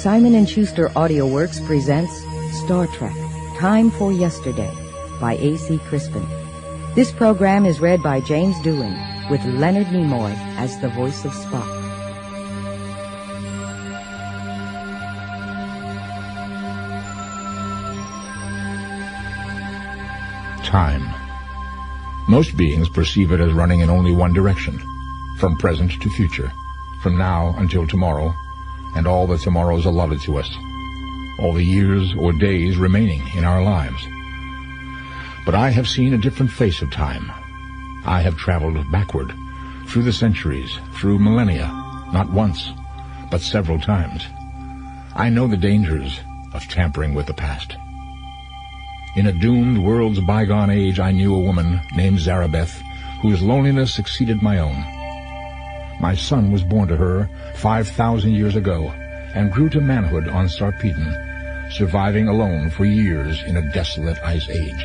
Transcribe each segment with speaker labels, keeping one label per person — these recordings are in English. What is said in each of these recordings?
Speaker 1: Simon & Schuster AudioWorks presents Star Trek, Time for Yesterday by A.C. Crispin. This program is read by James Doohan with Leonard Nimoy as the voice of Spock.
Speaker 2: Time. Most beings perceive it as running in only one direction, from present to future, from now until tomorrow, and all the tomorrows allotted to us, all the years or days remaining in our lives. But I have seen a different face of time. I have traveled backward, through the centuries, through millennia, not once, but several times. I know the dangers of tampering with the past. In a doomed world's bygone age, I knew a woman named Zarabeth, whose loneliness exceeded my own. My son was born to her 5,000 years ago and grew to manhood on Sarpedon, surviving alone for years in a desolate ice age.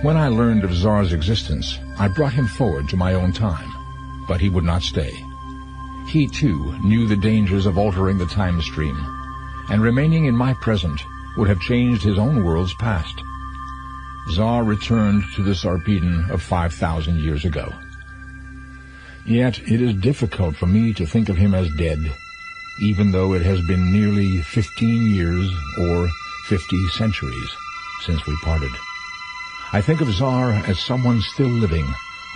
Speaker 2: When I learned of Zar's existence, I brought him forward to my own time, but he would not stay. He, too, knew the dangers of altering the time stream, and remaining in my present would have changed his own world's past. Zar returned to the Sarpedon of 5,000 years ago. Yet it is difficult for me to think of him as dead, even though it has been nearly 15 years or 50 centuries since we parted. I think of Zar as someone still living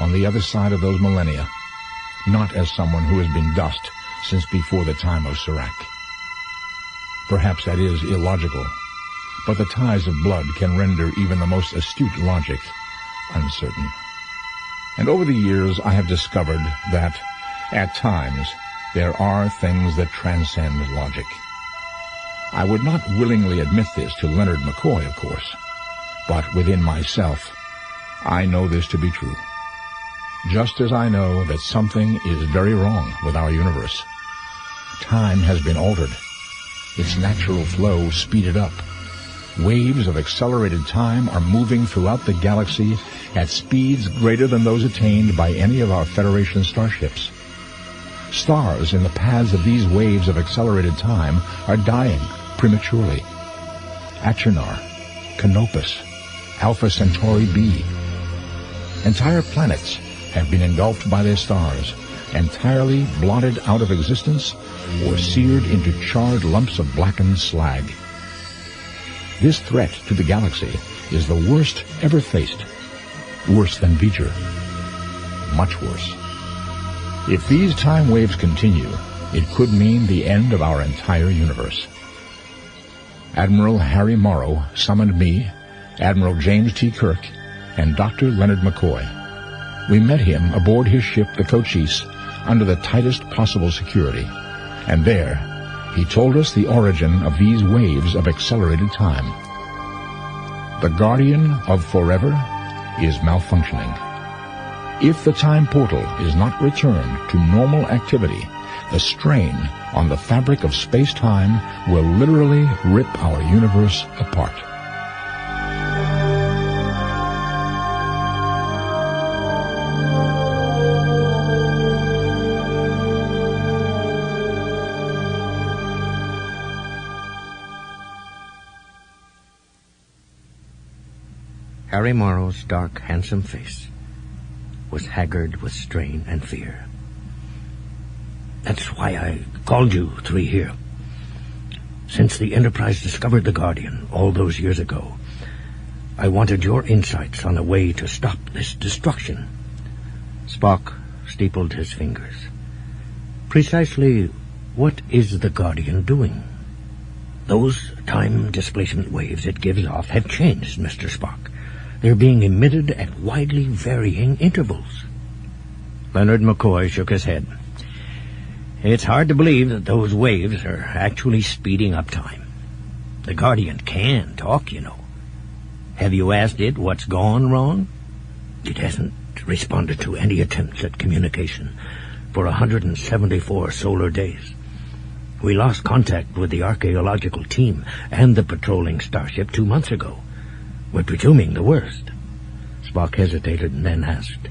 Speaker 2: on the other side of those millennia, not as someone who has been dust since before the time of Serac. Perhaps that is illogical, but the ties of blood can render even the most astute logic uncertain. And over the years I have discovered that, at times, there are things that transcend logic. I would not willingly admit this to Leonard McCoy, of course, but within myself, I know this to be true. Just as I know that something is very wrong with our universe. Time has been altered, its natural flow speeded up. Waves of accelerated time are moving throughout the galaxy at speeds greater than those attained by any of our Federation starships. Stars in the paths of these waves of accelerated time are dying prematurely. Achernar, Canopus, Alpha Centauri b. Entire planets have been engulfed by their stars, entirely blotted out of existence or seared into charred lumps of blackened slag. This threat to the galaxy is the worst ever faced. Worse than Beecher. Much worse. If these time waves continue, it could mean the end of our entire universe. Admiral Harry Morrow summoned me, Admiral James T. Kirk, and Dr. Leonard McCoy. We met him aboard his ship, the Cochise, under the tightest possible security, and there he told us the origin of these waves of accelerated time. The guardian of forever is malfunctioning. If the time portal is not returned to normal activity, the strain on the fabric of space-time will literally rip our universe apart.
Speaker 3: Harry Morrow's dark, handsome face was haggard with strain and fear. That's why I called you three here. Since the Enterprise discovered the Guardian all those years ago, I wanted your insights on a way to stop this destruction. Spock steepled his fingers. Precisely what is the Guardian doing? Those time displacement waves it gives off have changed, Mr. Spock. They're being emitted at widely varying intervals. Leonard McCoy shook his head. It's hard to believe that those waves are actually speeding up time. The Guardian can talk, you know. Have you asked it what's gone wrong? It hasn't responded to any attempts at communication for 174 solar days. We lost contact with the archaeological team and the patrolling starship 2 months ago. We're presuming the worst. Spock hesitated and then asked,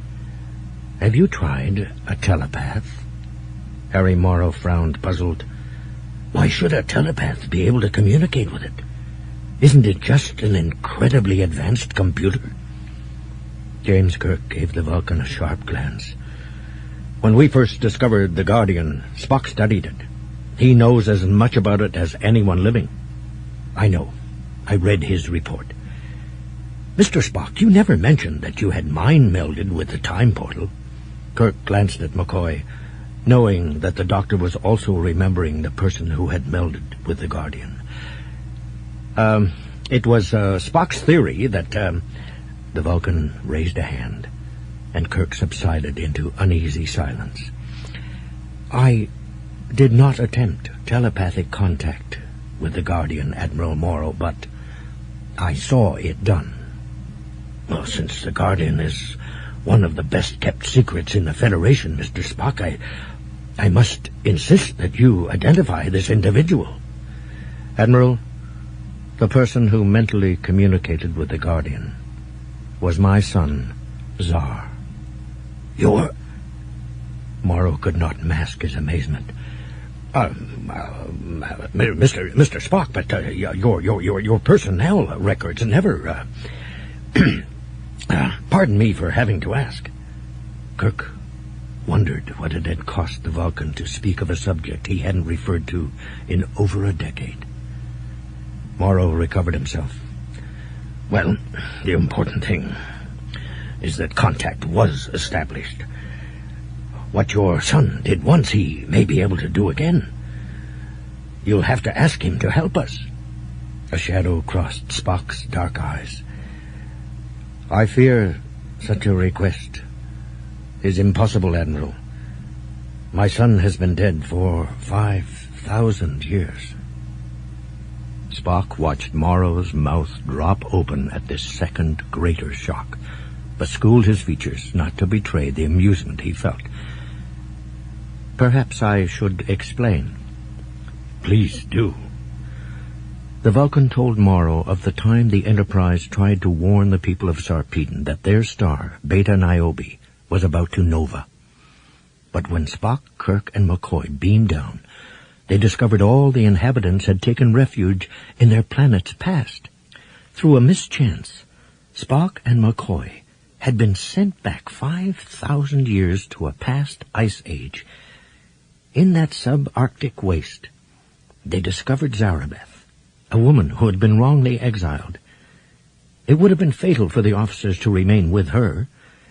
Speaker 3: Have you tried a telepath? Harry Morrow frowned, puzzled. should a telepath be able to communicate with it? Isn't it just an incredibly advanced computer? James Kirk gave the Vulcan a sharp glance. When we first discovered the Guardian, Spock studied it. He knows as much about it as anyone living. I know. I read his report. Mr. Spock, you never mentioned that you had mind-melded with the time portal. Kirk glanced at McCoy, knowing that the doctor was also remembering the person who had melded with the Guardian. It was Spock's theory that... The Vulcan raised a hand, and Kirk subsided into uneasy silence. I did not attempt telepathic contact with the Guardian, Admiral Morrow, but I saw it done. Well, since the Guardian is one of the best-kept secrets in the Federation, Mr. Spock, I must insist that you identify this individual. Admiral, the person who mentally communicated with the Guardian was my son, Zar. Your... Morrow could not mask his amazement. Mr. Spock, but your personnel records never... pardon me for having to ask. Kirk wondered what it had cost the Vulcan to speak of a subject he hadn't referred to in over a decade. Morrow recovered himself. Well, the important thing is that contact was established. What your son did once, he may be able to do again. You'll have to ask him to help us. A shadow crossed Spock's dark eyes. I fear such a request is impossible, Admiral. My son has been dead for 5,000 years. Spock watched Morrow's mouth drop open at this second greater shock, but schooled his features not to betray the amusement he felt. Perhaps I should explain. Please do. The Vulcan told Morrow of the time the Enterprise tried to warn the people of Sarpedon that their star, Beta Niobe, was about to nova. But when Spock, Kirk, and McCoy beamed down, they discovered all the inhabitants had taken refuge in their planet's past. Through a mischance, Spock and McCoy had been sent back 5,000 years to a past ice age. In that subarctic waste, they discovered Zarabeth, a woman who had been wrongly exiled. It would have been fatal for the officers to remain with her,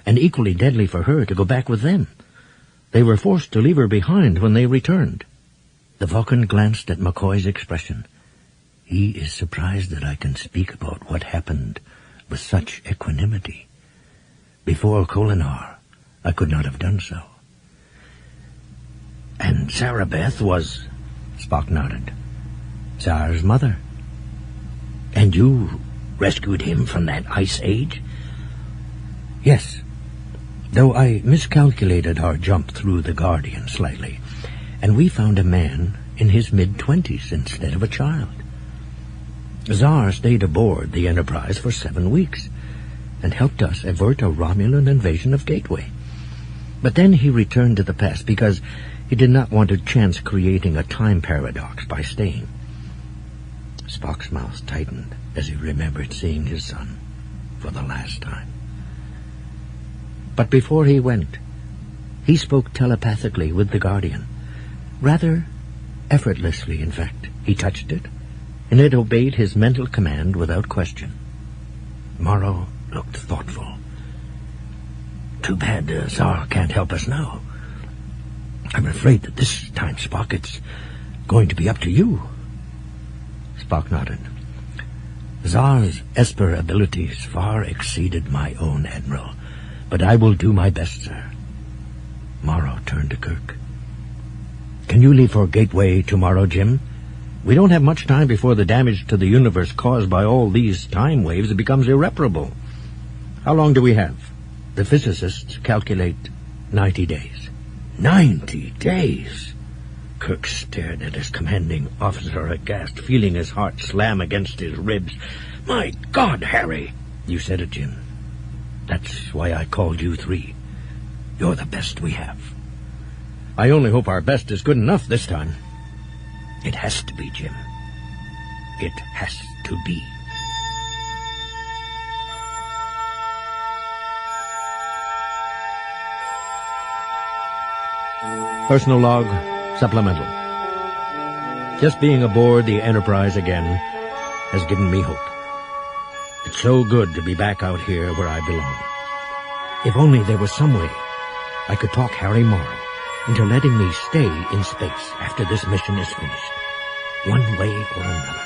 Speaker 3: and equally deadly for her to go back with them. They were forced to leave her behind when they returned. The Vulcan glanced at McCoy's expression. He is surprised that I can speak about what happened with such equanimity. Before Kolinar, I could not have done so. And Zarabeth was... Spock nodded. Zar's mother. And you rescued him from that ice age? Yes, though I miscalculated our jump through the Guardian slightly, and we found a man in his mid-20s instead of a child. Zar stayed aboard the Enterprise for 7 weeks and helped us avert a Romulan invasion of Gateway. But then he returned to the past because he did not want to chance creating a time paradox by staying. Spock's mouth tightened as he remembered seeing his son for the last time. But before he went, he spoke telepathically with the Guardian. Rather effortlessly, in fact. He touched it, and it obeyed his mental command without question. Morrow looked thoughtful. Too bad Zar can't help us now. I'm afraid that this time, Spock, it's going to be up to you. Spock nodded. Zar's Esper abilities far exceeded my own, Admiral, but I will do my best, sir. Morrow turned to Kirk. Can you leave for Gateway tomorrow, Jim? We don't have much time before the damage to the universe caused by all these time waves becomes irreparable. How long do we have? The physicists calculate 90 days. 90 days? Kirk stared at his commanding officer aghast, feeling his heart slam against his ribs. My God, Harry! You said it, Jim. That's why I called you 3. You're the best we have. I only hope our best is good enough this time. It has to be, Jim. It has to be. Personal log, supplemental. Just being aboard the Enterprise again has given me hope. It's so good to be back out here where I belong. If only there was some way I could talk Harry Morrow into letting me stay in space after this mission is finished, one way or another.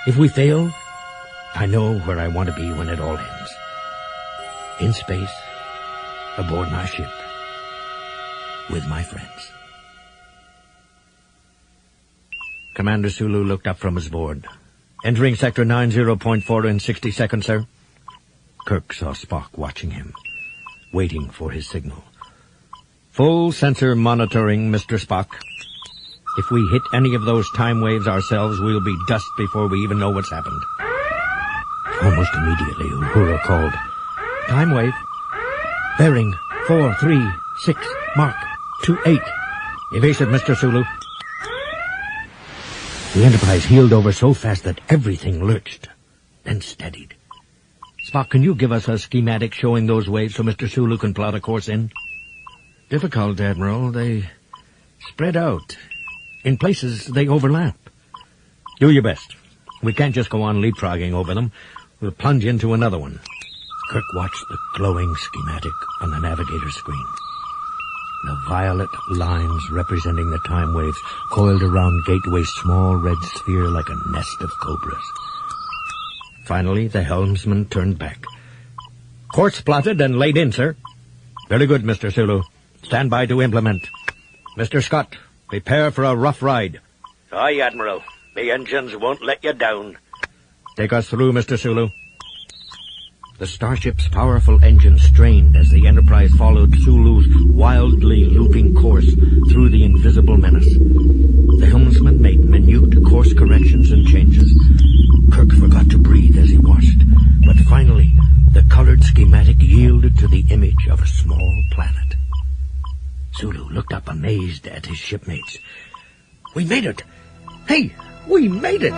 Speaker 3: If we fail, I know where I want to be when it all ends. In space, aboard my ship, with my friends. Commander Sulu looked up from his board. Entering Sector 90.4 in 60 seconds, sir. Kirk saw Spock watching him, waiting for his signal. Full sensor monitoring, Mr. Spock. If we hit any of those time waves ourselves, we'll be dust before we even know what's happened. Almost immediately, Uhura called. Time wave. Bearing 436, mark 28. Evasive, Mr. Sulu. The Enterprise heeled over so fast that everything lurched, then steadied. Spock, can you give us a schematic showing those waves so Mr. Sulu can plot a course in? Difficult, Admiral. They spread out. In places, they overlap. Do your best. We can't just go on leapfrogging over them. We'll plunge into another one. Kirk watched the glowing schematic on the navigator screen. The violet lines representing the time waves coiled around Gateway's small red sphere like a nest of cobras. Finally, the helmsman turned back. Course plotted and laid in, sir. Very good, Mr. Sulu. Stand by to implement. Mr. Scott, prepare for a rough ride. Aye, Admiral. The engines won't let you down. Take us through, Mr. Sulu. The starship's powerful engine strained as the Enterprise followed Sulu's wildly looping course through the invisible menace. The helmsman made minute course corrections and changes. Kirk forgot to breathe as he watched, but finally the colored schematic yielded to the image of a small planet. Sulu looked up amazed at his shipmates. We made it! Hey, we made it!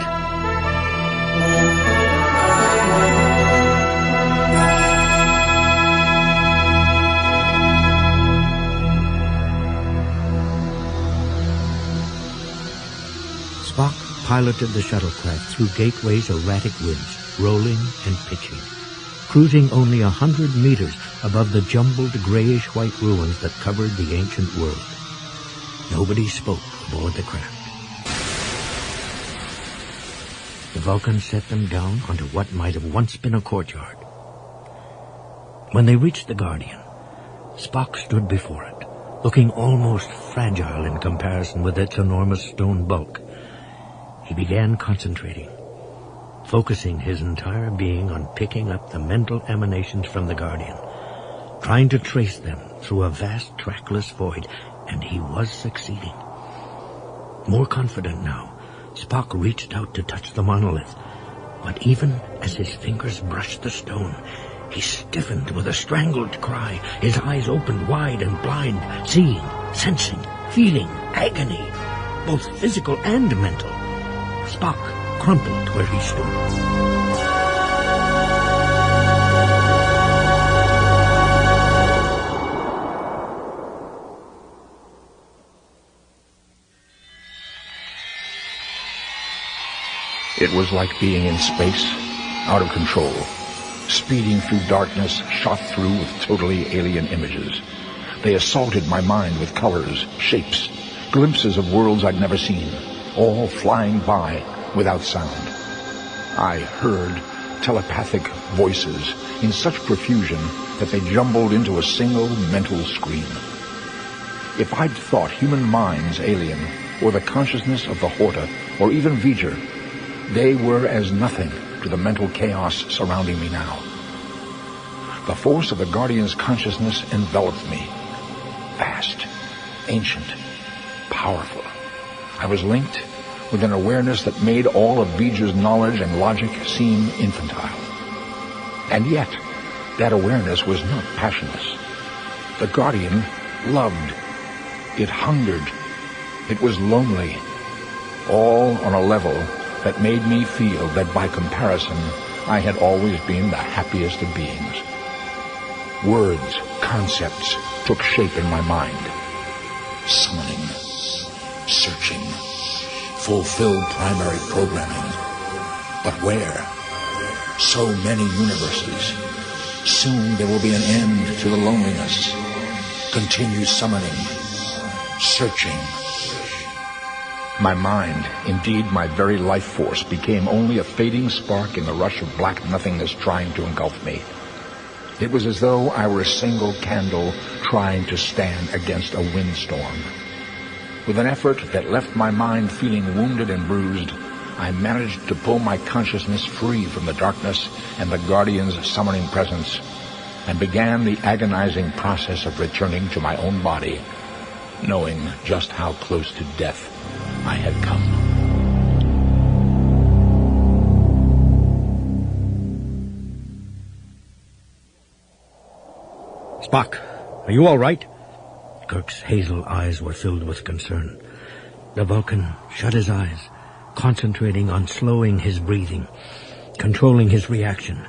Speaker 3: Spock piloted the shuttlecraft through Gateway's erratic winds, rolling and pitching, cruising only 100 meters above the jumbled grayish-white ruins that covered the ancient world. Nobody spoke aboard the craft. The Vulcans set them down onto what might have once been a courtyard. When they reached the Guardian, Spock stood before it, looking almost fragile in comparison with its enormous stone bulk. He began concentrating, focusing his entire being on picking up the mental emanations from the Guardian, trying to trace them through a vast trackless void, and he was succeeding. More confident now, Spock reached out to touch the monolith, but even as his fingers brushed the stone, he stiffened with a strangled cry, his eyes opened wide and blind, seeing, sensing, feeling agony, both physical and mental. Spock crumpled where he stood.
Speaker 2: It was like being in space, out of control, speeding through darkness, shot through with totally alien images. They assaulted my mind with colors, shapes, glimpses of worlds I'd never seen, all flying by without sound. I heard telepathic voices in such profusion that they jumbled into a single mental scream. If I'd thought human minds alien, or the consciousness of the Horta, or even V'ger, they were as nothing to the mental chaos surrounding me now. The force of the Guardian's consciousness enveloped me. Vast, ancient, powerful. I was linked with an awareness that made all of V'ger's knowledge and logic seem infantile. And yet, that awareness was not passionless. The Guardian loved. It hungered. It was lonely. all on a level that made me feel that by comparison, I had always been the happiest of beings. Words, concepts took shape in my mind. Summoning, searching, fulfilled primary programming. But where? So many universes. Soon there will be an end to the loneliness. Continue summoning, searching. My mind, indeed my very life force, became only a fading spark in the rush of black nothingness trying to engulf me. It was as though I were a single candle trying to stand against a windstorm. With an effort that left my mind feeling wounded and bruised, I managed to pull my consciousness free from the darkness and the Guardian's summoning presence, and began the agonizing process of returning to my own body, knowing just how close to death I had come.
Speaker 3: Spock, are you all right? Kirk's hazel eyes were filled with concern. The Vulcan shut his eyes, concentrating on slowing his breathing, controlling his reaction.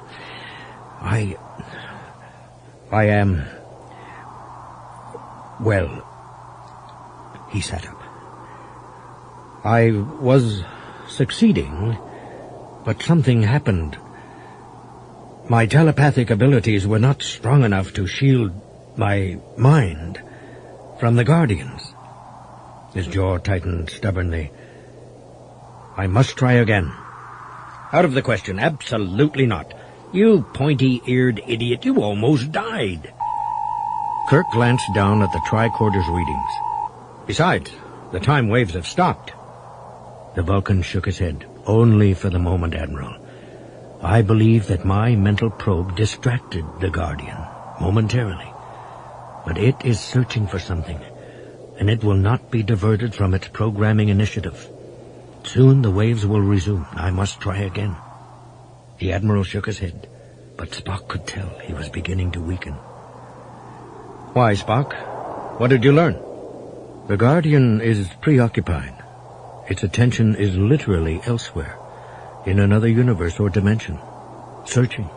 Speaker 3: I am... Well, he sat up. I was succeeding, but something happened. My telepathic abilities were not strong enough to shield my mind from the Guardians. His jaw tightened stubbornly. I must try again. Out of the question. Absolutely not. You pointy-eared idiot. You almost died. Kirk glanced down at the tricorder's readings. Besides, the time waves have stopped. The Vulcan shook his head. Only for the moment, Admiral. I believe that my mental probe distracted the Guardian, momentarily. But it is searching for something, and it will not be diverted from its programming initiative. Soon the waves will resume. I must try again. The Admiral shook his head, but Spock could tell he was beginning to weaken. Why, Spock? What did you learn? The Guardian is preoccupied. Its attention is literally elsewhere, in another universe or dimension, searching.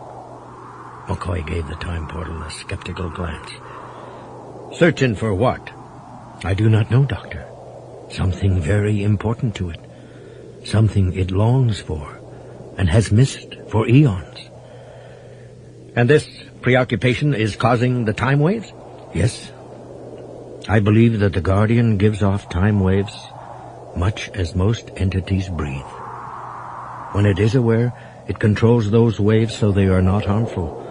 Speaker 3: McCoy gave the time portal a skeptical glance. Searching for what? I do not know, Doctor. Something very important to it. Something it longs for and has missed for eons. And this preoccupation is causing the time waves? Yes. I believe that the Guardian gives off time waves much as most entities breathe. When it is aware, it controls those waves so they are not harmful.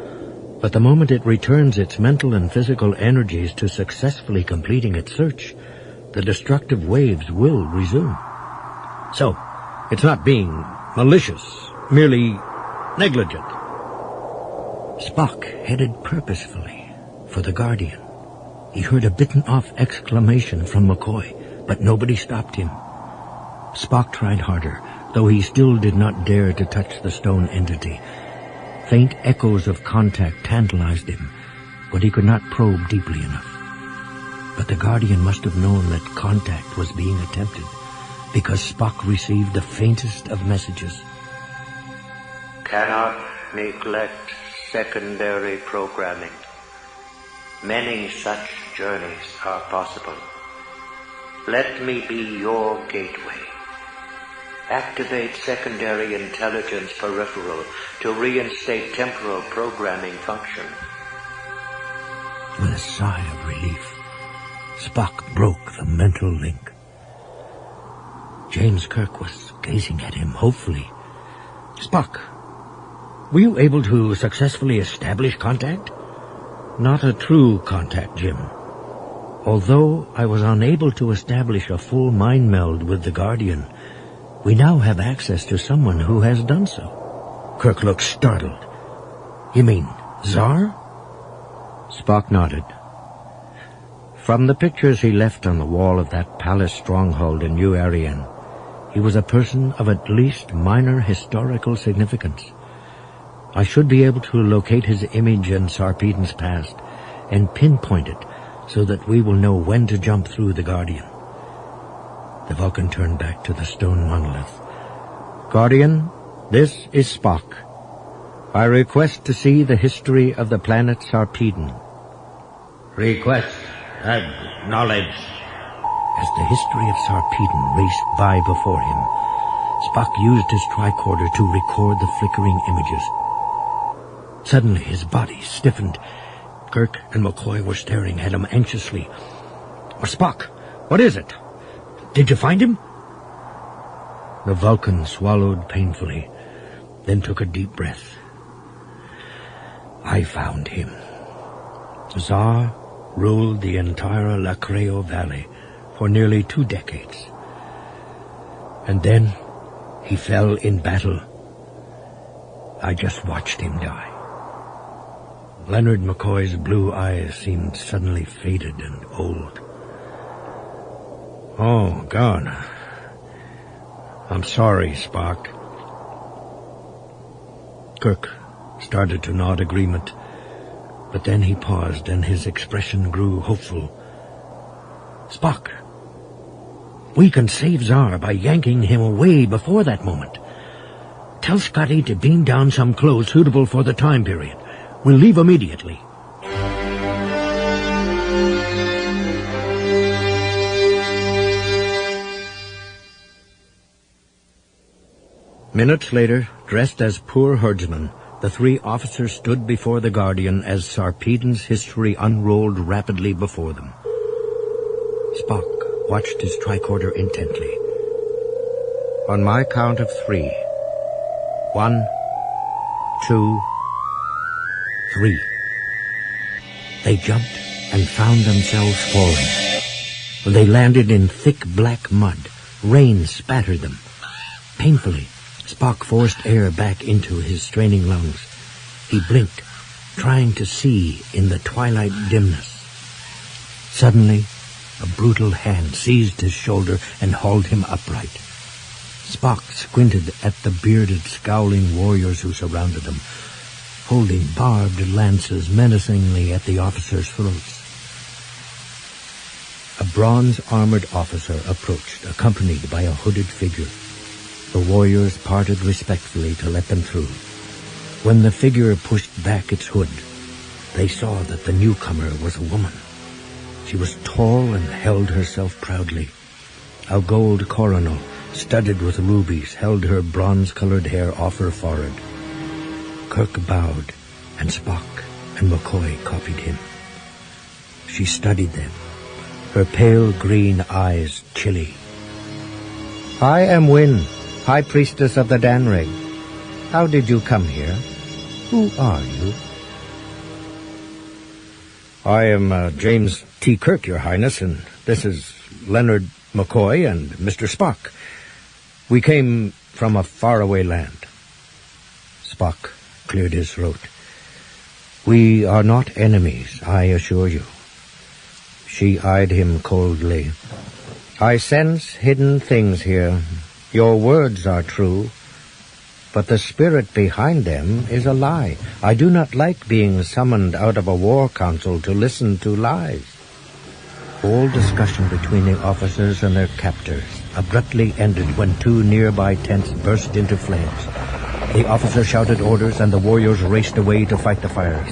Speaker 3: But the moment it returns its mental and physical energies to successfully completing its search, the destructive waves will resume. So, it's not being malicious, merely negligent. Spock headed purposefully for the Guardian. He heard a bitten-off exclamation from McCoy, but nobody stopped him. Spock tried harder, though he still did not dare to touch the stone entity. Faint echoes of contact tantalized him, but he could not probe deeply enough. But the Guardian must have known that contact was being attempted, because Spock received the faintest of messages.
Speaker 4: Cannot neglect secondary programming. Many such journeys are possible. Let me be your gateway. Activate secondary intelligence peripheral to reinstate temporal programming function.
Speaker 3: With a sigh of relief, Spock broke the mental link. James Kirk was gazing at him hopefully. Spock, were you able to successfully establish contact? Not a true contact, Jim. Although I was unable to establish a full mind meld with the Guardian, we now have access to someone who has done so. Kirk looked startled. You mean Zar? Spock nodded. From the pictures he left on the wall of that palace stronghold in New Ariane, he was a person of at least minor historical significance. I should be able to locate his image in Sarpedon's past and pinpoint it so that we will know when to jump through the Guardian. The Vulcan turned back to the stone monolith. "Guardian, this is Spock. I request to see the history of the planet Sarpedon."
Speaker 5: "Request acknowledged."
Speaker 3: As the history of Sarpedon raced by before him, Spock used his tricorder to record the flickering images. Suddenly his body stiffened. Kirk and McCoy were staring at him anxiously. "Spock, what is it? Did you find him?" The Vulcan swallowed painfully, then took a deep breath. "I found him. Zar ruled the entire La Creo Valley for nearly 2 decades. And then he fell in battle. I just watched him die." Leonard McCoy's blue eyes seemed suddenly faded and old. "Oh, God. I'm sorry, Spock." Kirk started to nod agreement, but then he paused and his expression grew hopeful. "Spock, we can save Zar by yanking him away before that moment. Tell Scotty to beam down some clothes suitable for the time period. We'll leave immediately." Minutes later, dressed as poor herdsmen, the 3 officers stood before the Guardian as Sarpedon's history unrolled rapidly before them. Spock watched his tricorder intently. "On my count of 3. 1, 2, 3. They jumped and found themselves falling. They landed in thick black mud. Rain spattered them. Painfully, Spock forced air back into his straining lungs. He blinked, trying to see in the twilight dimness. Suddenly, a brutal hand seized his shoulder and hauled him upright. Spock squinted at the bearded, scowling warriors who surrounded him, holding barbed lances menacingly at the officers' throats. A bronze-armored officer approached, accompanied by a hooded figure. The warriors parted respectfully to let them through. When the figure pushed back its hood, they saw that the newcomer was a woman. She was tall and held herself proudly. A gold coronal, studded with rubies, held her bronze-colored hair off her forehead. Kirk bowed, and Spock and McCoy copied him. She studied them, her pale green eyes chilly. "I am Wynn, High Priestess of the Danrig. How did you come here? Who are you?" "I am James T. Kirk, Your Highness, and this is Leonard McCoy and Mr. Spock. We came from a faraway land." Spock cleared his throat. "We are not enemies, I assure you." She eyed him coldly. "I sense hidden things here. Your words are true, but the spirit behind them is a lie. I do not like being summoned out of a war council to listen to lies." All discussion between the officers and their captors abruptly ended when 2 nearby tents burst into flames. The officer shouted orders and the warriors raced away to fight the fires.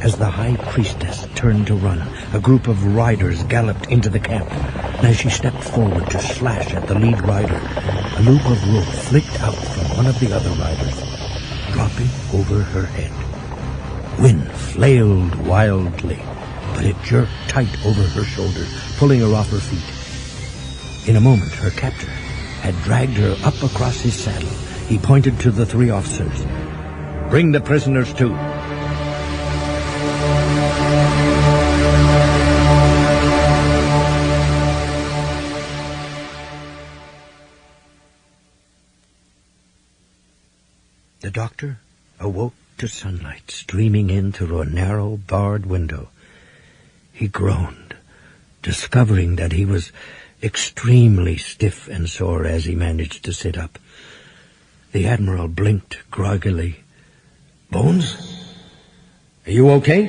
Speaker 3: As the High Priestess turned to run, a group of riders galloped into the camp. As she stepped forward to slash at the lead rider, a loop of rope flicked out from one of the other riders, dropping over her head. Wind flailed wildly, but it jerked tight over her shoulders, pulling her off her feet. In a moment, her captor had dragged her up across his saddle. He pointed to the 3 officers. "Bring the prisoners too." The doctor awoke to sunlight streaming in through a narrow, barred window. He groaned, discovering that he was extremely stiff and sore as he managed to sit up. The Admiral blinked groggily. "Bones? Are you okay?"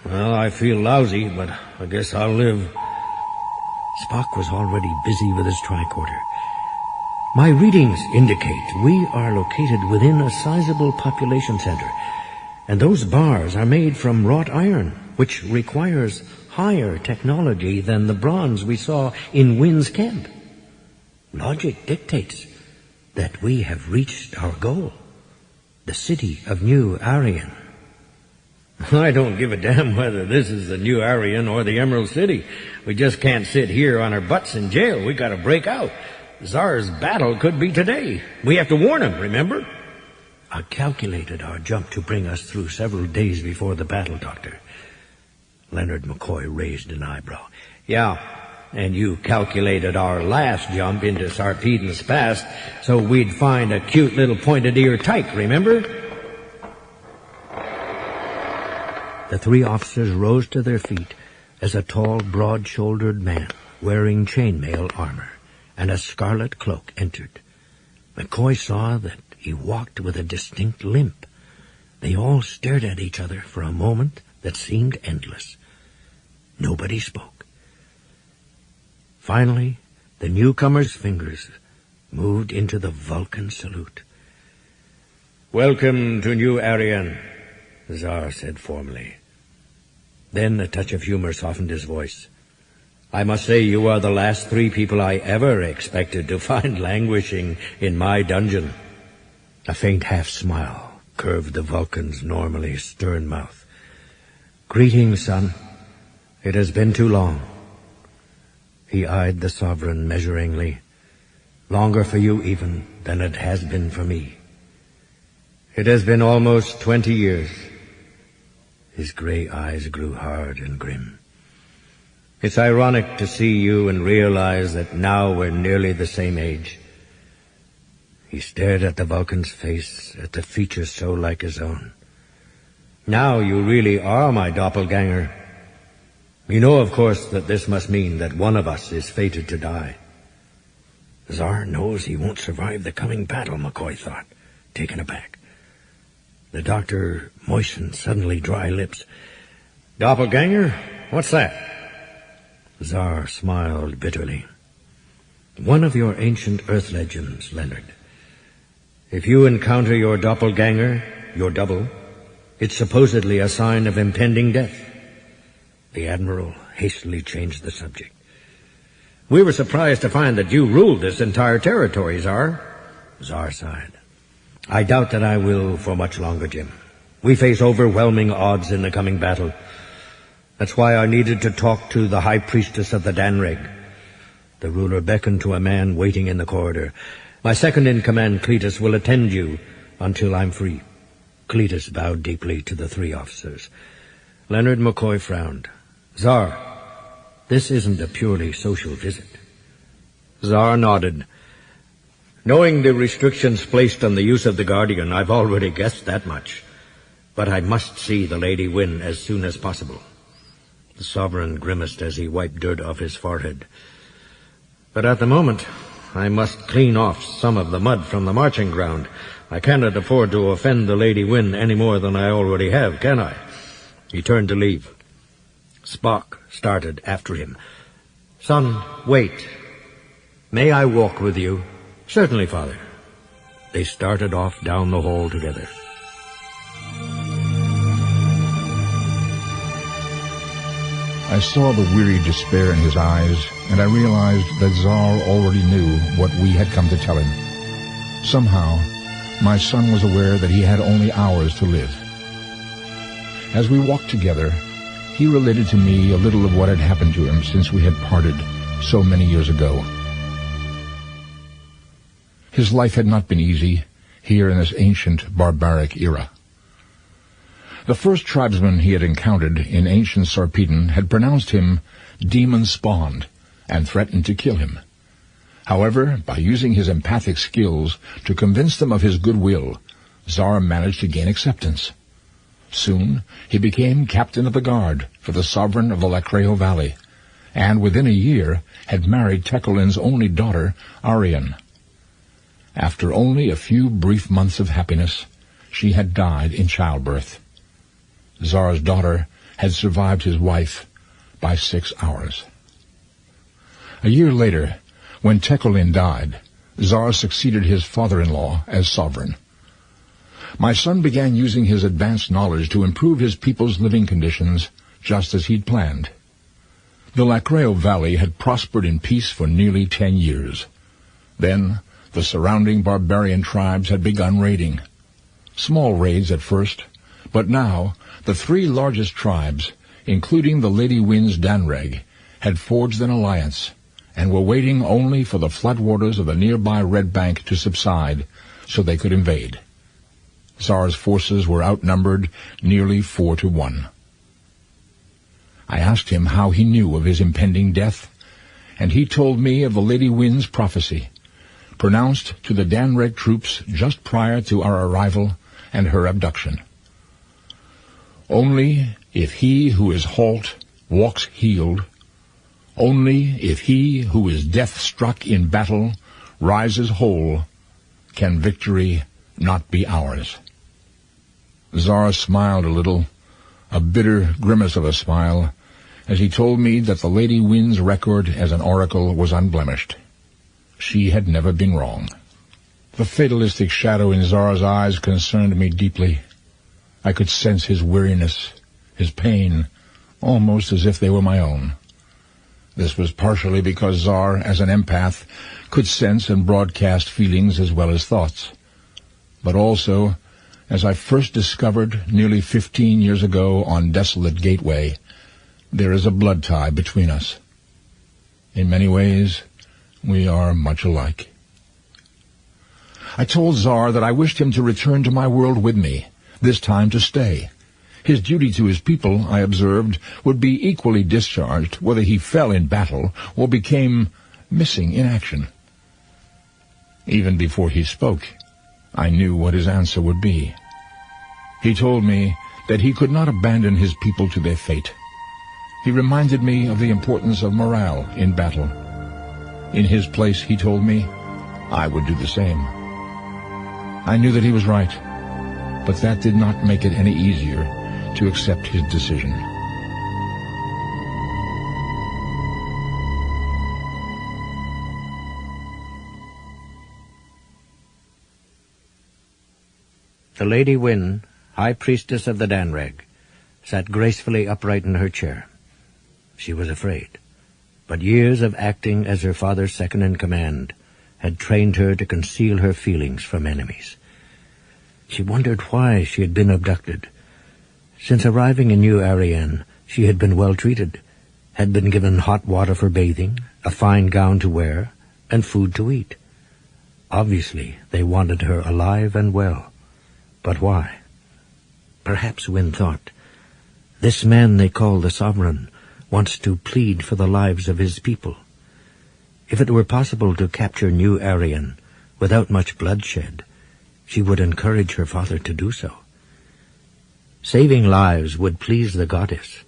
Speaker 3: "Well, I feel lousy, but I guess I'll live." Spock was already busy with his tricorder. My readings indicate we are located within a sizable population center, and those bars are made from wrought iron, which requires higher technology than the bronze we saw in Wynn's camp. Logic dictates that we have reached our goal, the city of New Arion. I don't give a damn whether this is the New Arion or the Emerald City. We just can't sit here on our butts in jail. We gotta break out. Zar's battle could be today. We have to warn him, remember? I calculated our jump to bring us through several days before the battle, Doctor. Leonard McCoy raised an eyebrow. Yeah, and you calculated our last jump into Sarpedon's past so we'd find a cute little pointed-ear tyke, remember? The three officers rose to their feet as a tall, broad-shouldered man wearing chainmail armor and a scarlet cloak entered. McCoy saw that he walked with a distinct limp. They all stared at each other for a moment that seemed endless. Nobody spoke. Finally, the newcomer's fingers moved into the Vulcan salute. "Welcome to New Arion," Zar said formally. Then a touch of humor softened his voice. "I must say you are the last three people I ever expected to find languishing in my dungeon." A faint half-smile curved the Vulcan's normally stern mouth. "Greetings, son. It has been too long." He eyed the Sovereign measuringly. "Longer for you, even, than it has been for me." "It has been almost 20 years. His gray eyes grew hard and grim. "It's ironic to see you and realize that now we're nearly the same age." He stared at the Vulcan's face, at the features so like his own. "Now you really are my doppelganger. You know, of course, that this must mean that one of us is fated to die." Zar knows he won't survive the coming battle, McCoy thought, taken aback. The doctor moistened suddenly dry lips. "Doppelganger? What's that?" Zar smiled bitterly. "One of your ancient Earth legends, Leonard. If you encounter your doppelganger, your double, it's supposedly a sign of impending death." The Admiral hastily changed the subject. "We were surprised to find that you ruled this entire territory, Zar." Zar sighed. "I doubt that I will for much longer, Jim. We face overwhelming odds in the coming battle. That's why I needed to talk to the High Priestess of the Danreg." The ruler beckoned to a man waiting in the corridor. "My second-in-command, Cletus, will attend you until I'm free." Cletus bowed deeply to the three officers. Leonard McCoy frowned. "Zar, this isn't a purely social visit." Zar nodded. "Knowing the restrictions placed on the use of the Guardian, I've already guessed that much. But I must see the Lady Wynn as soon as possible." The Sovereign grimaced as he wiped dirt off his forehead. "But at the moment, I must clean off some of the mud from the marching ground. I cannot afford to offend the Lady Wynn any more than I already have, can I?" He turned to leave. Spock started after him. "Son, wait. May I walk with you?" "Certainly, Father." They started off down the hall together.
Speaker 2: I saw the weary despair in his eyes, and I realized that Zar already knew what we had come to tell him. Somehow, my son was aware that he had only hours to live. As we walked together, he related to me a little of what had happened to him since we had parted so many years ago. His life had not been easy here in this ancient, barbaric era. The first tribesman he had encountered in ancient Sarpedon had pronounced him demon-spawned and threatened to kill him. However, by using his empathic skills to convince them of his goodwill, Zar managed to gain acceptance. Soon, he became captain of the guard for the sovereign of the Lacreo Valley, and within a year had married Tekolin's only daughter, Arion. After only a few brief months of happiness, she had died in childbirth. Zar's daughter had survived his wife by 6 hours. A year later, when Tekolin died, Zar succeeded his father-in-law as sovereign. My son began using his advanced knowledge to improve his people's living conditions, just as he'd planned. The Lacreo Valley had prospered in peace for nearly 10 years. Then, the surrounding barbarian tribes had begun raiding. Small raids at first, but now the 3 largest tribes, including the Lady Wind's Danreg, had forged an alliance and were waiting only for the floodwaters of the nearby Red Bank to subside so they could invade. Zar's forces were outnumbered nearly 4-1. I asked him how he knew of his impending death, and he told me of the Lady Wind's prophecy, pronounced to the Danreg troops just prior to our arrival and her abduction. Only if he who is halt walks healed, only if he who is death-struck in battle rises whole, can victory not be ours. Zar smiled a little, a bitter grimace of a smile, as he told me that the Lady Wind's record as an oracle was unblemished. She had never been wrong. The fatalistic shadow in Zar's eyes concerned me deeply. I could sense his weariness, his pain, almost as if they were my own. This was partially because Zar, as an empath, could sense and broadcast feelings as well as thoughts. But also, as I first discovered nearly 15 years ago on Desolate Gateway, there is a blood tie between us. In many ways, we are much alike. I told Zar that I wished him to return to my world with me, this time to stay. His duty to his people, I observed, would be equally discharged whether he fell in battle or became missing in action. Even before he spoke, I knew what his answer would be. He told me that he could not abandon his people to their fate. He reminded me of the importance of morale in battle. In his place, he told me, I would do the same. I knew that he was right, but that did not make it any easier to accept his decision.
Speaker 3: The Lady Wynn, High Priestess of the Danreg, sat gracefully upright in her chair. She was afraid, but years of acting as her father's second-in-command had trained her to conceal her feelings from enemies. She wondered why she had been abducted. Since arriving in New Ariane, she had been well treated, had been given hot water for bathing, a fine gown to wear, and food to eat. Obviously, they wanted her alive and well. But why? Perhaps Wynn thought, this man they call the Sovereign wants to plead for the lives of his people. If it were possible to capture New Ariane without much bloodshed, she would encourage her father to do so. Saving lives would please the goddess.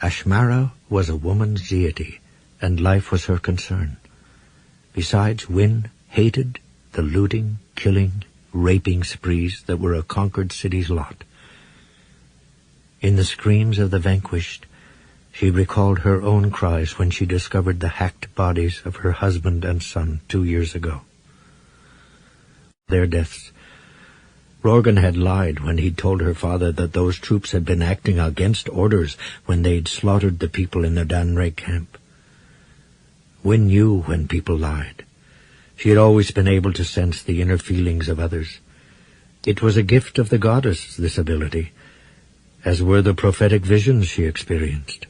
Speaker 3: Ashmara was a woman's deity, and life was her concern. Besides, Wynn hated the looting, killing, raping sprees that were a conquered city's lot. In the screams of the vanquished, she recalled her own cries when she discovered the hacked bodies of her husband and son 2 years ago. Their deaths. Rorgan had lied when he'd told her father that those troops had been acting against orders when they'd slaughtered the people in the Danreg camp. Wynn knew when people lied. She had always been able to sense the inner feelings of others. It was a gift of the goddess, this ability, as were the prophetic visions she experienced.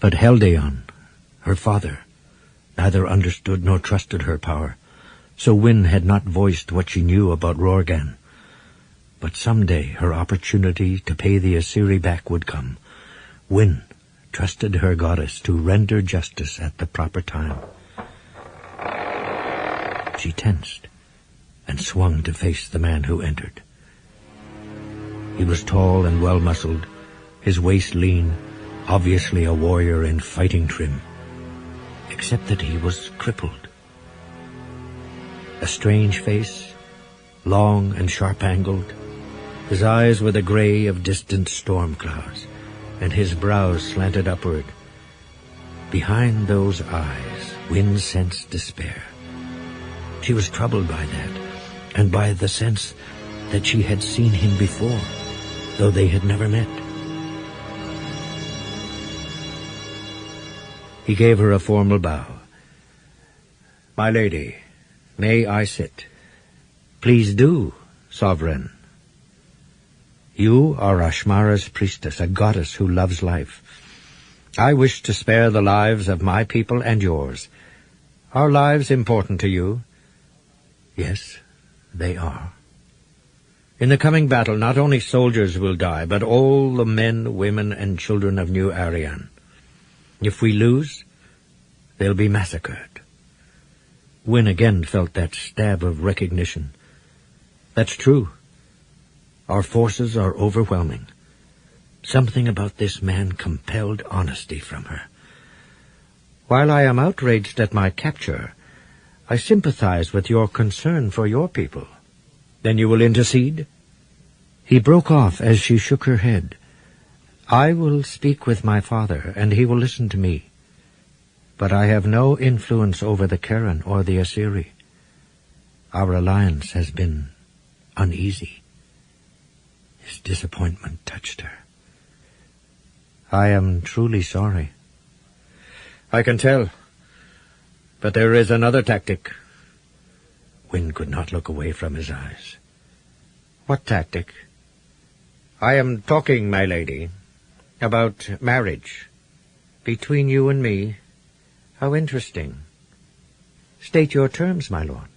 Speaker 3: But Heldeon, her father, neither understood nor trusted her power, so Wynn had not voiced what she knew about Rorgan. But someday her opportunity to pay the Asiri back would come. Wynn trusted her goddess to render justice at the proper time. She tensed and swung to face the man who entered. He was tall and well-muscled, his waist lean, obviously a warrior in fighting trim, except that he was crippled. A strange face, long and sharp-angled. His eyes were the gray of distant storm clouds, and his brows slanted upward. Behind those eyes, Wynne sensed despair. She was troubled by that, and by the sense that she had seen him before, though they had never met. He gave her a formal bow. "My lady, may I sit?" "Please do, sovereign." "You are Ashmara's priestess, a goddess who loves life. I wish to spare the lives of my people and yours. Are lives important to you?" "Yes, they are. In the coming battle, not only soldiers will die, but all the men, women, and children of New Arian. If we lose, they'll be massacred." Wynne again felt that stab of recognition. "That's true. Our forces are overwhelming." Something about this man compelled honesty from her. "While I am outraged at my capture, I sympathize with your concern for your people. Then you will intercede?" He broke off as she shook her head. "I will speak with my father, and he will listen to me. But I have no influence over the Karen or the Asiri. Our alliance has been uneasy." His disappointment touched her. "I am truly sorry." "I can tell. But there is another tactic." Wynne could not look away from his eyes. "What tactic?" "I am talking, my lady, about marriage. Between you and me. How interesting." "State your terms, my lord."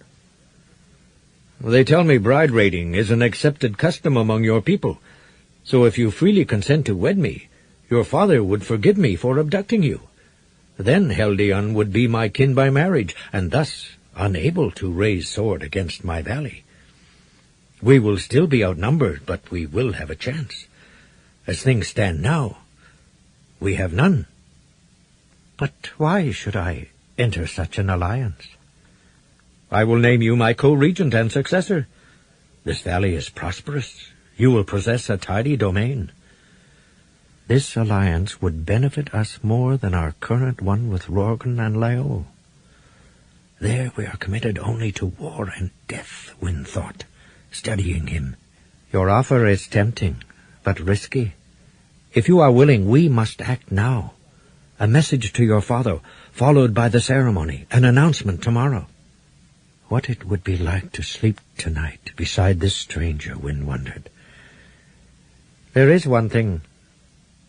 Speaker 3: "They tell me bride-raiding is an accepted custom among your people, so if you freely consent to wed me, your father would forgive me for abducting you. Then Heldion would be my kin by marriage, and thus unable to raise sword against my valley. We will still be outnumbered, but we will have a chance. As things stand now, we have none." "But why should I enter such an alliance?" "I will name you my co-regent and successor. This valley is prosperous. You will possess a tidy domain." "This alliance would benefit us more than our current one with Rorgan and Laol. There we are committed only to war and death," Wynne thought, studying him. "Your offer is tempting, but risky. If you are willing, we must act now. A message to your father, followed by the ceremony, an announcement tomorrow." What it would be like to sleep tonight beside this stranger, Wynne wondered. "There is one thing.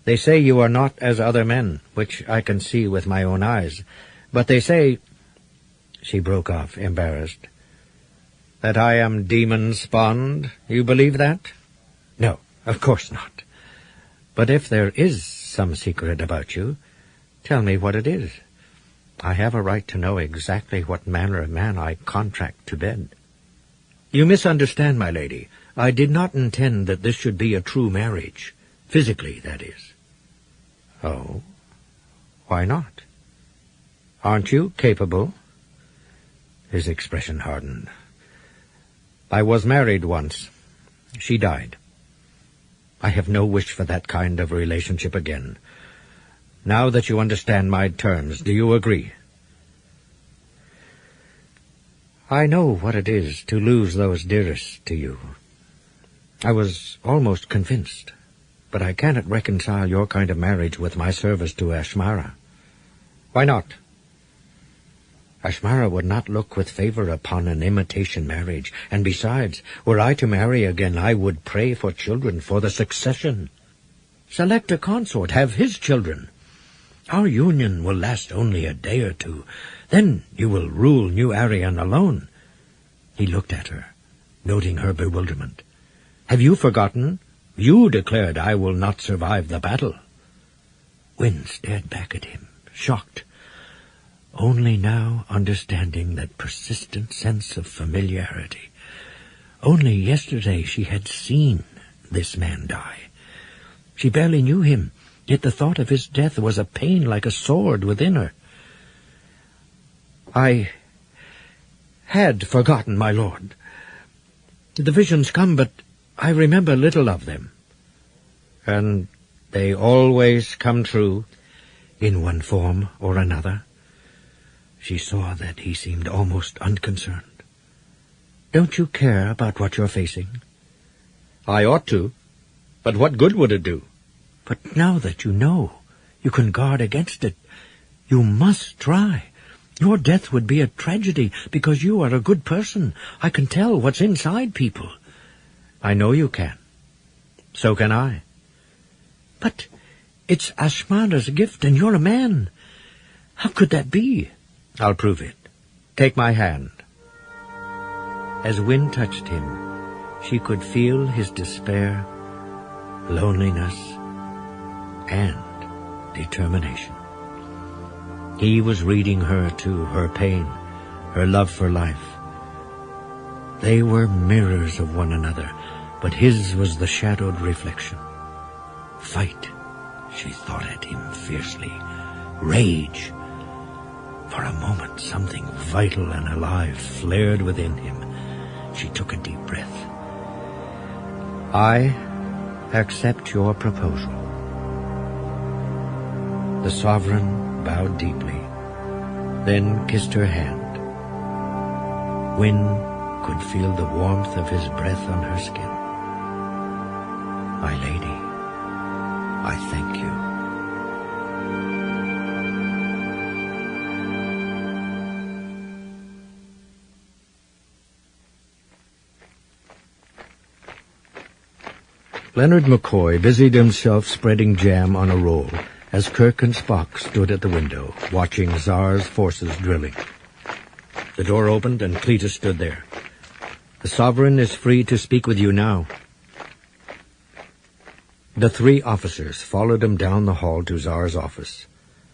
Speaker 3: They say you are not as other men, which I can see with my own eyes. But they say—" She broke off, embarrassed. "That I am demon-spawned? You believe that?" "No, of course not. But if there is some secret about you, tell me what it is. I have a right to know exactly what manner of man I contract to bed." "You misunderstand, my lady. I did not intend that this should be a true marriage. Physically, that is." "Oh? Why not? Aren't you capable?" His expression hardened. "I was married once. She died. I have no wish for that kind of relationship again. Now that you understand my terms, do you agree?" "I know what it is to lose those dearest to you. I was almost convinced, but I cannot reconcile your kind of marriage with my service to Ashmara." "Why not?" "Ashmara would not look with favor upon an imitation marriage, and besides, were I to marry again, I would pray for children for the succession. Select a consort, have his children. Our union will last only a day or two. Then you will rule New Arian alone." He looked at her, noting her bewilderment. "Have you forgotten? You declared I will not survive the battle." Wynne stared back at him, shocked, only now understanding that persistent sense of familiarity. Only yesterday she had seen this man die. She barely knew him, yet the thought of his death was a pain like a sword within her. "I had forgotten, my lord. The visions come, but I remember little of them." "And they always come true?" in one form or another. She saw that he seemed almost unconcerned. "Don't you care about what you're facing?"
Speaker 5: I ought to, but what good would it do?
Speaker 3: "But now that you know, you can guard against it. You must try. Your death would be a tragedy because you are a good person. I can tell what's inside people." "I know you can. So can I." "But it's Ashmana's gift and you're a man. How could that be?" "I'll prove it. Take my hand." As Wynne touched him, she could feel his despair, loneliness, and determination. He was reading her too, her pain, her love for life. They were mirrors of one another, but his was the shadowed reflection. Fight, she thought at him fiercely. Rage. For a moment, something vital and alive flared within him. She took a deep breath. "I accept your proposal." The sovereign bowed deeply, then kissed her hand. Wynne could feel the warmth of his breath on her skin. "My lady, I thank you." Leonard McCoy busied himself spreading jam on a roll as Kirk and Spock stood at the window, watching Zar's forces drilling. The door opened and Cletus stood there. "The Sovereign is free to speak with you now." The three officers followed him down the hall to Zar's office,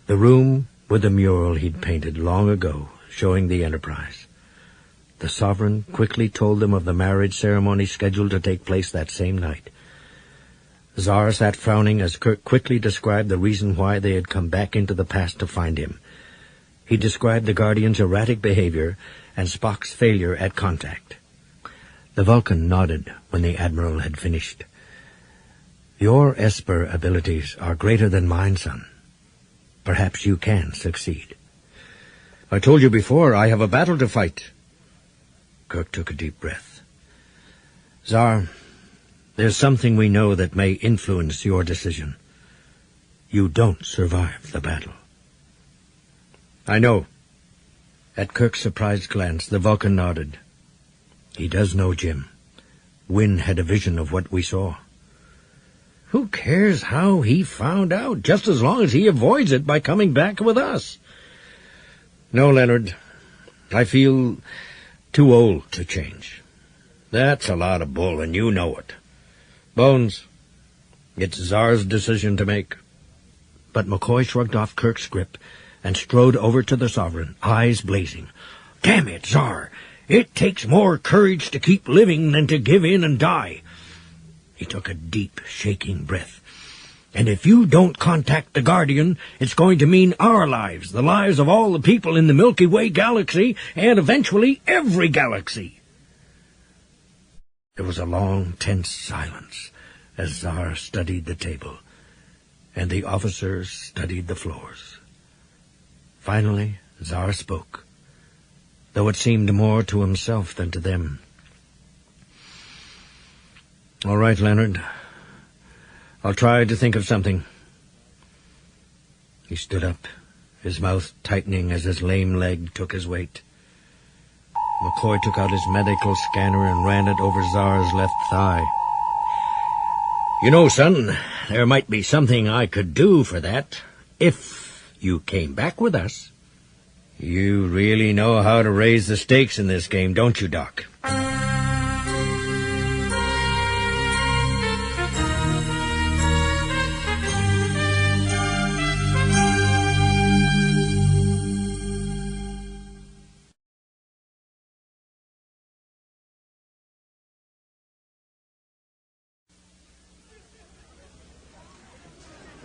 Speaker 3: the room with the mural he'd painted long ago, showing the Enterprise. The Sovereign quickly told them of the marriage ceremony scheduled to take place that same night. Zar sat frowning as Kirk quickly described the reason why they had come back into the past to find him. He described the Guardian's erratic behavior and Spock's failure at contact. The Vulcan nodded when the Admiral had finished. "Your Esper abilities are greater than mine, son. Perhaps you can succeed."
Speaker 5: I told you before, I have a battle to fight.
Speaker 3: Kirk took a deep breath. "Zar, there's something we know that may influence your decision. You don't survive the battle." "I know." At Kirk's surprised glance, the Vulcan nodded. "He does know, Jim. Wynne had a vision of what we saw."
Speaker 5: "Who cares how he found out, just as long as he avoids it by coming back with us?"
Speaker 3: "No, Leonard. I feel too old to change."
Speaker 5: "That's a lot of bull, and you know it."
Speaker 3: "Bones, it's Zar's decision to make." But McCoy shrugged off Kirk's grip and strode over to the Sovereign, eyes blazing.
Speaker 5: "Damn it, Zar! It takes more courage to keep living than to give in and die."
Speaker 3: He took a deep, shaking breath. "And if you don't contact the Guardian, it's going to mean our lives, the lives of all the people in the Milky Way galaxy, and eventually every galaxy." There was a long, tense silence as Zar studied the table, and the officers studied the floors. Finally, Zar spoke, though it seemed more to himself than to them. "All right, Leonard. I'll try to think of something." He stood up, his mouth tightening as his lame leg took his weight. McCoy took out his medical scanner and ran it over Zar's left thigh. "You know, son, there might be something I could do for that, if you came back with us." "You really know how to raise the stakes in this game, don't you, Doc?"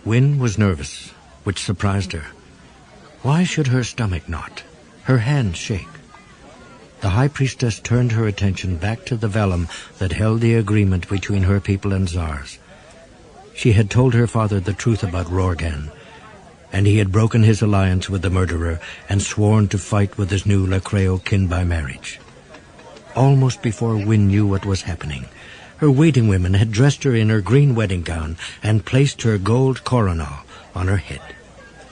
Speaker 3: Wynne was nervous, which surprised her. Why should her stomach knot, her hands shake? The High Priestess turned her attention back to the vellum that held the agreement between her people and Zar's. She had told her father the truth about Rorgan, and he had broken his alliance with the murderer and sworn to fight with his new Lacreo kin by marriage. Almost before Wynne knew what was happening, her waiting women had dressed her in her green wedding gown and placed her gold coronal on her head.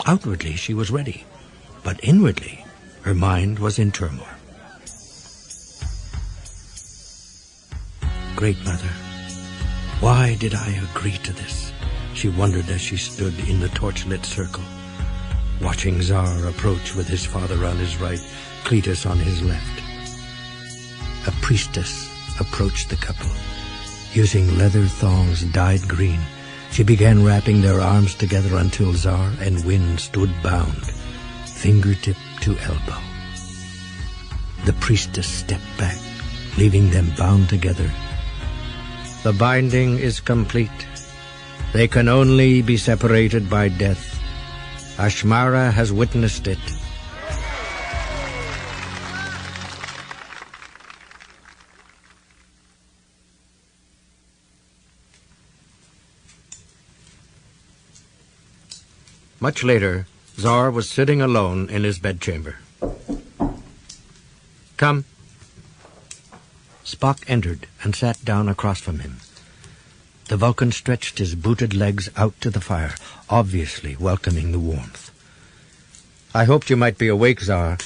Speaker 3: Outwardly, she was ready, but inwardly, her mind was in turmoil. Great Mother, why did I agree to this? She wondered as she stood in the torchlit circle, watching Zar approach with his father on his right, Cletus on his left. A priestess approached the couple. Using leather thongs dyed green, she began wrapping their arms together until Zar and Wynne stood bound, fingertip to elbow. The priestess stepped back, leaving them bound together. The binding is complete. They can only be separated by death. Ashmara has witnessed it. Much later, Zar was sitting alone in his bedchamber. Come. Spock entered and sat down across from him. The Vulcan stretched his booted legs out to the fire, obviously welcoming the warmth. I hoped you might be awake, Zar.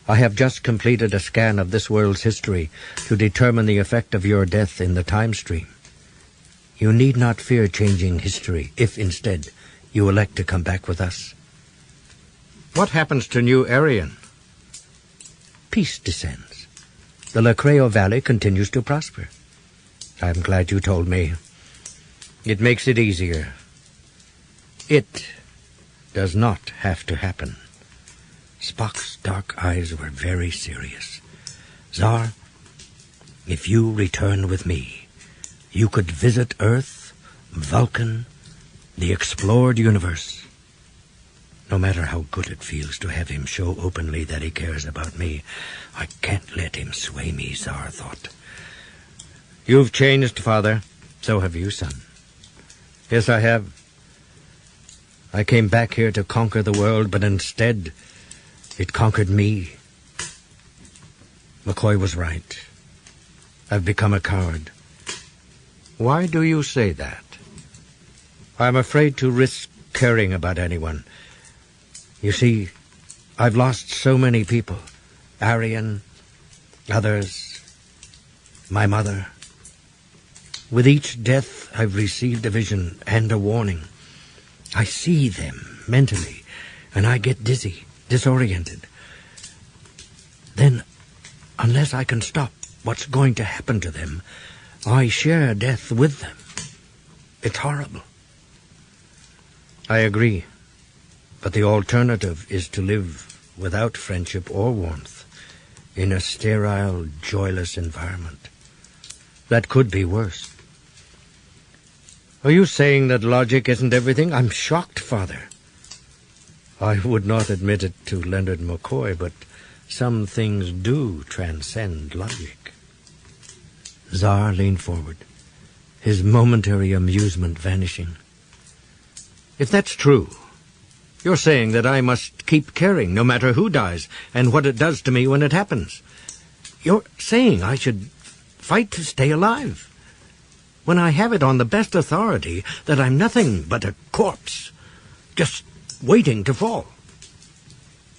Speaker 3: I have just completed a scan of this world's history to determine the effect of your death in the time stream. You need not fear changing history if, instead, you elect to come back with us. What happens to New Arion? Peace descends. The Lacreo Valley continues to prosper. I'm glad you told me. It makes it easier. It does not have to happen. Spock's dark eyes were very serious. Zar, if you return with me, you could visit Earth, Vulcan, the explored universe. No matter how good it feels to have him show openly that he cares about me, I can't let him sway me, Zar thought. You've changed, Father. So have you, son. Yes, I have. I came back here to conquer the world, but instead, it conquered me. McCoy was right. I've become a coward. Why do you say that? I'm afraid to risk caring about anyone. You see, I've lost so many people. Arion, others, my mother. With each death, I've received a vision and a warning. I see them mentally, and I get dizzy, disoriented. Then, unless I can stop what's going to happen to them, I share death with them. It's horrible. I agree, but the alternative is to live without friendship or warmth in a sterile, joyless environment. That could be worse. Are you saying that logic isn't everything? I'm shocked, Father. I would not admit it to Leonard McCoy, but some things do transcend logic. Zar leaned forward, his momentary amusement vanishing. If that's true, you're saying that I must keep caring no matter who dies and what it does to me when it happens. You're saying I should fight to stay alive, when I have it on the best authority that I'm nothing but a corpse, just waiting to fall.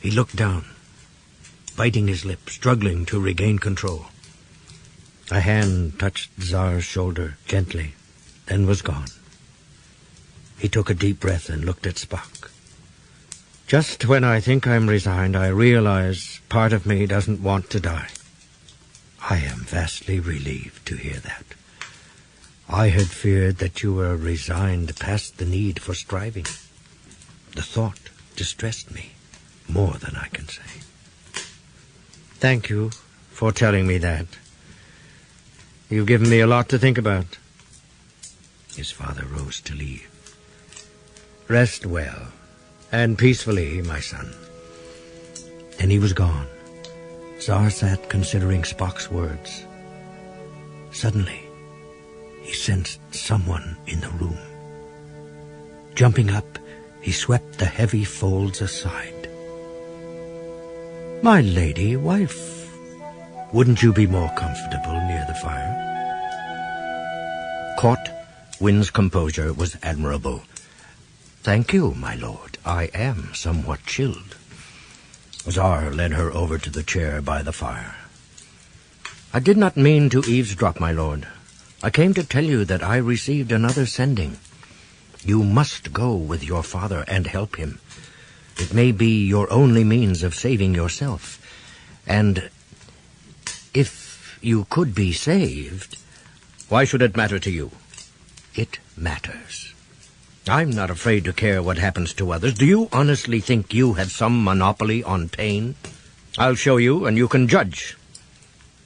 Speaker 3: He looked down, biting his lip, struggling to regain control. A hand touched Zar's shoulder gently, then was gone. He took a deep breath and looked at Spock. Just when I think I'm resigned, I realize part of me doesn't want to die. I am vastly relieved to hear that. I had feared that you were resigned past the need for striving. The thought distressed me more than I can say. Thank you for telling me that. You've given me a lot to think about. His father rose to leave. Rest well, and peacefully, my son. And he was gone. Zar sat considering Spock's words. Suddenly, he sensed someone in the room. Jumping up, He swept the heavy folds aside. "My lady wife, wouldn't you be more comfortable near the fire?" Caught, Wynne's composure was admirable. "Thank you, my lord. I am somewhat chilled." Zar led her over to the chair by the fire. "I did not mean to eavesdrop, my lord. I came to tell you that I received another sending. You must go with your father and help him. It may be your only means of saving yourself. And if you could be saved..." "Why should it matter to you?" "It matters. I'm not afraid to care what happens to others. Do you honestly think you have some monopoly on pain?" "I'll show you, and you can judge."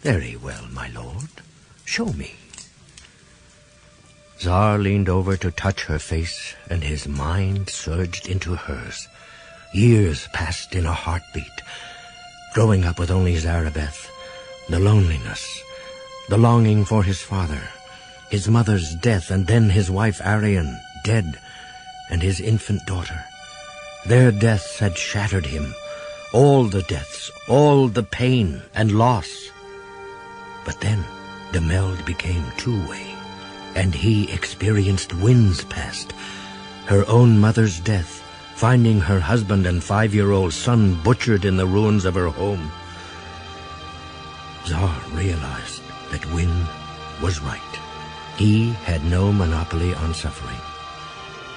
Speaker 3: "Very well, my lord. Show me." Zar leaned over to touch her face, and his mind surged into hers. Years passed in a heartbeat. Growing up with only Zarabeth, the loneliness, the longing for his father, his mother's death, and then his wife Arian, dead, and his infant daughter. Their deaths had shattered him. All the deaths, all the pain and loss. But then the meld became two-way, and he experienced Wynne's past, her own mother's death, finding her husband and 5-year-old son butchered in the ruins of her home. Zar realized that Wynne was right. He had no monopoly on suffering.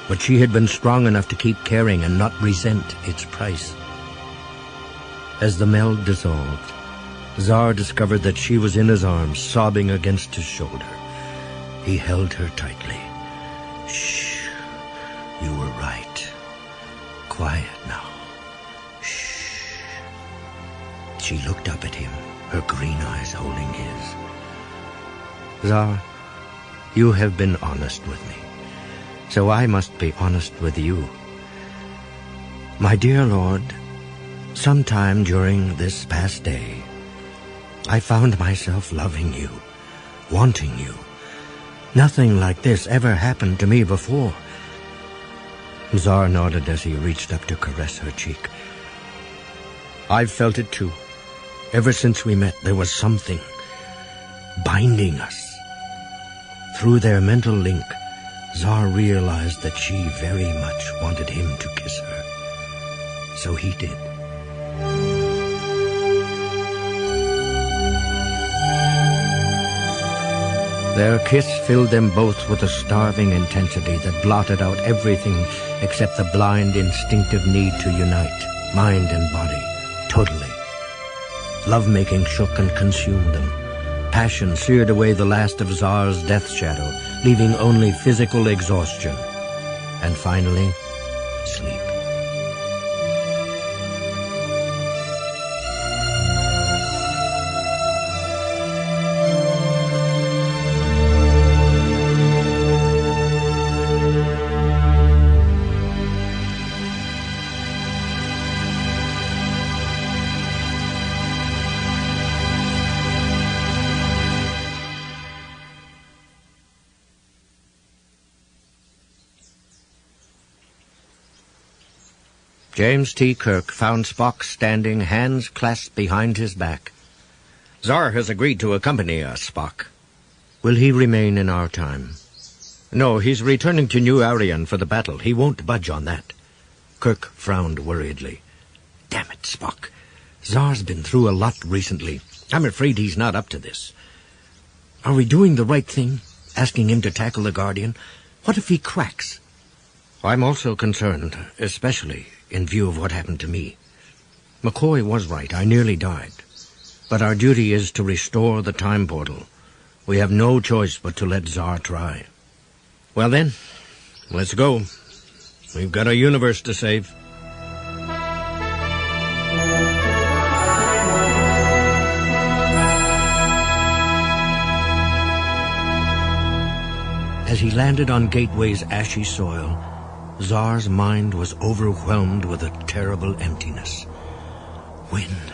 Speaker 3: But she had been strong enough to keep caring and not resent its price. As the meld dissolved, Zar discovered that she was in his arms, sobbing against his shoulder. He held her tightly. "Shh, you were right. Quiet now. Shh." She looked up at him, her green eyes holding his. "Zar, you have been honest with me, so I must be honest with you. My dear lord, sometime during this past day, I found myself loving you, wanting you. Nothing like this ever happened to me before." Zar nodded as he reached up to caress her cheek. "I've felt it too. Ever since we met, there was something binding us." Through their mental link, Zar realized that she very much wanted him to kiss her. So he did. Their kiss filled them both with a starving intensity that blotted out everything except the blind, instinctive need to unite, mind and body, totally. Lovemaking shook and consumed them. Passion seared away the last of Zar's death shadow, leaving only physical exhaustion. And finally, sleep. James T. Kirk found Spock standing, hands clasped behind his back. "Zar has agreed to accompany us, Spock." "Will he remain in our time?" "No, he's returning to New Arian for the battle. He won't budge on that." Kirk frowned worriedly. "Damn it, Spock. Zar's been through a lot recently. I'm afraid he's not up to this. Are we doing the right thing, asking him to tackle the Guardian? What if he cracks?" "I'm also concerned, especially in view of what happened to me. McCoy was right. I nearly died. But our duty is to restore the time portal. We have no choice but to let Zar try." "Well then, let's go. We've got a universe to save." As he landed on Gateway's ashy soil, Zar's mind was overwhelmed with a terrible emptiness. Wynne.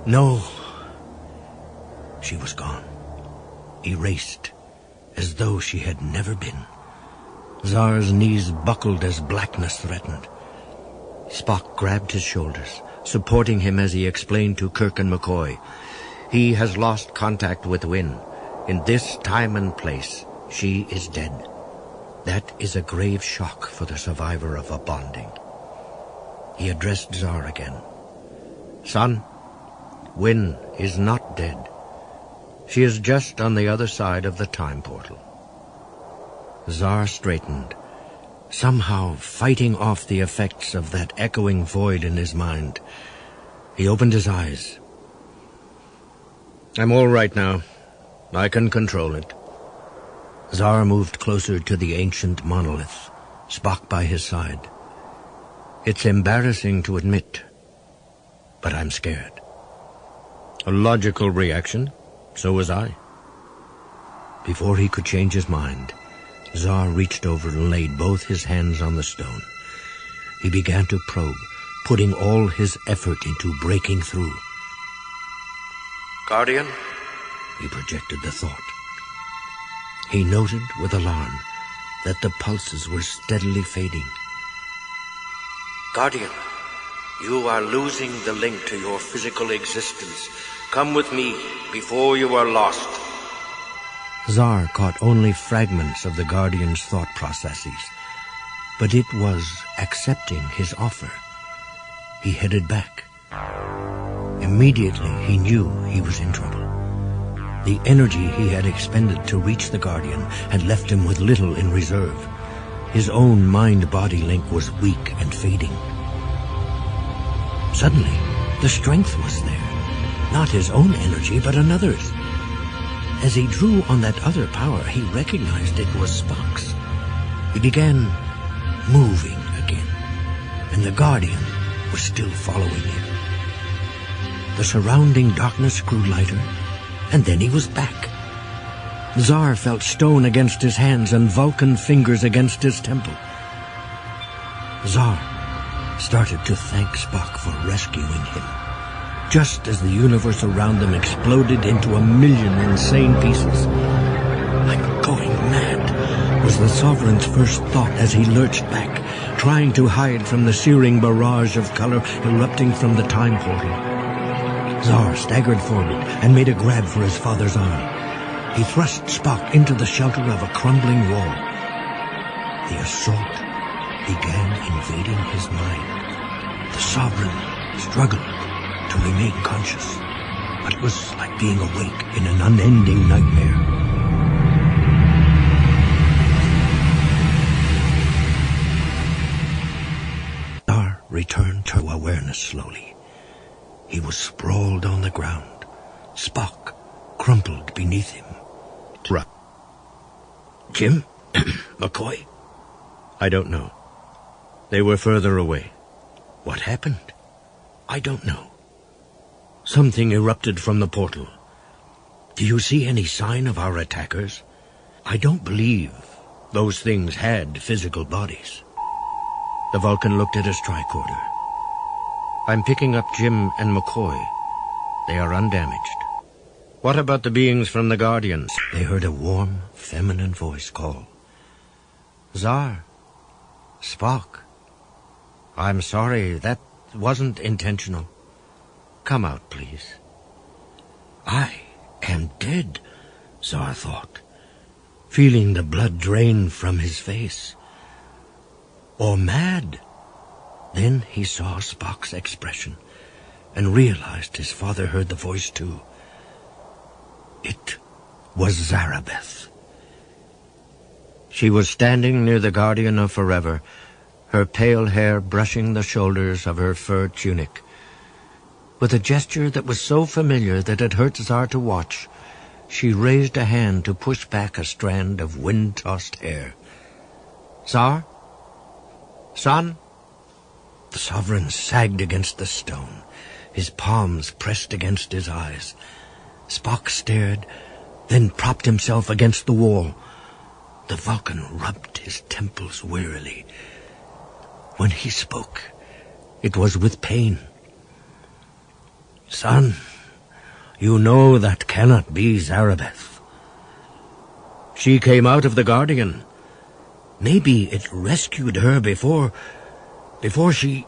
Speaker 3: No. She was gone. Erased, as though she had never been. Zar's knees buckled as blackness threatened. Spock grabbed his shoulders, supporting him as he explained to Kirk and McCoy. He has lost contact with Wynne. In this time and place, she is dead. That is a grave shock for the survivor of a bonding. He addressed Zar again. Son, Wynne is not dead. She is just on the other side of the time portal. Zar straightened, somehow fighting off the effects of that echoing void in his mind. He opened his eyes. I'm all right now. I can control it. Zar moved closer to the ancient monolith, Spock by his side. It's embarrassing to admit, but I'm scared. A logical reaction. So was I. Before he could change his mind, Zar reached over and laid both his hands on the stone. He began to probe, putting all his effort into breaking through. Guardian? He projected the thought. He noted with alarm that the pulses were steadily fading. Guardian, you are losing the link to your physical existence. Come with me before you are lost. Zar caught only fragments of the Guardian's thought processes, but it was accepting his offer. He headed back. Immediately he knew he was in trouble. The energy he had expended to reach the Guardian had left him with little in reserve. His own mind-body link was weak and fading. Suddenly, the strength was there. Not his own energy, but another's. As he drew on that other power, he recognized it was Spock's. He began moving again, and the Guardian was still following him. The surrounding darkness grew lighter, and then he was back. Zar felt stone against his hands and Vulcan fingers against his temple. Zar started to thank Spock for rescuing him. Just as the universe around them exploded into a million insane pieces. I'm going mad, was the Sovereign's first thought as he lurched back, trying to hide from the searing barrage of color erupting from the time portal. Zar staggered forward and made a grab for his father's arm. He thrust Spock into the shelter of a crumbling wall. The assault began invading his mind. The Sovereign struggled to remain conscious, but it was like being awake in an unending nightmare. Zar returned to awareness slowly. He was sprawled on the ground, Spock crumpled beneath him. Jim? McCoy? I don't know. They were further away. What happened? I don't know. Something erupted from the portal. Do you see any sign of our attackers? I don't believe those things had physical bodies. The Vulcan looked at his tricorder. I'm picking up Jim and McCoy. They are undamaged. What about the beings from the Guardians? They heard a warm, feminine voice call. Zar. Spock. I'm sorry, that wasn't intentional. Come out, please. I am dead, Zar thought, feeling the blood drain from his face. Or mad. Then he saw Spock's expression and realized his father heard the voice too. It was Zarabeth. She was standing near the Guardian of Forever, her pale hair brushing the shoulders of her fur tunic. With a gesture that was so familiar that it hurt Zar to watch, she raised a hand to push back a strand of wind-tossed hair. Zar? Son? The Sovereign sagged against the stone, his palms pressed against his eyes. Spock stared, then propped himself against the wall. The Vulcan rubbed his temples wearily. When he spoke, it was with pain. Son, you know that cannot be Zarabeth. She came out of the Guardian. Maybe it rescued her before she...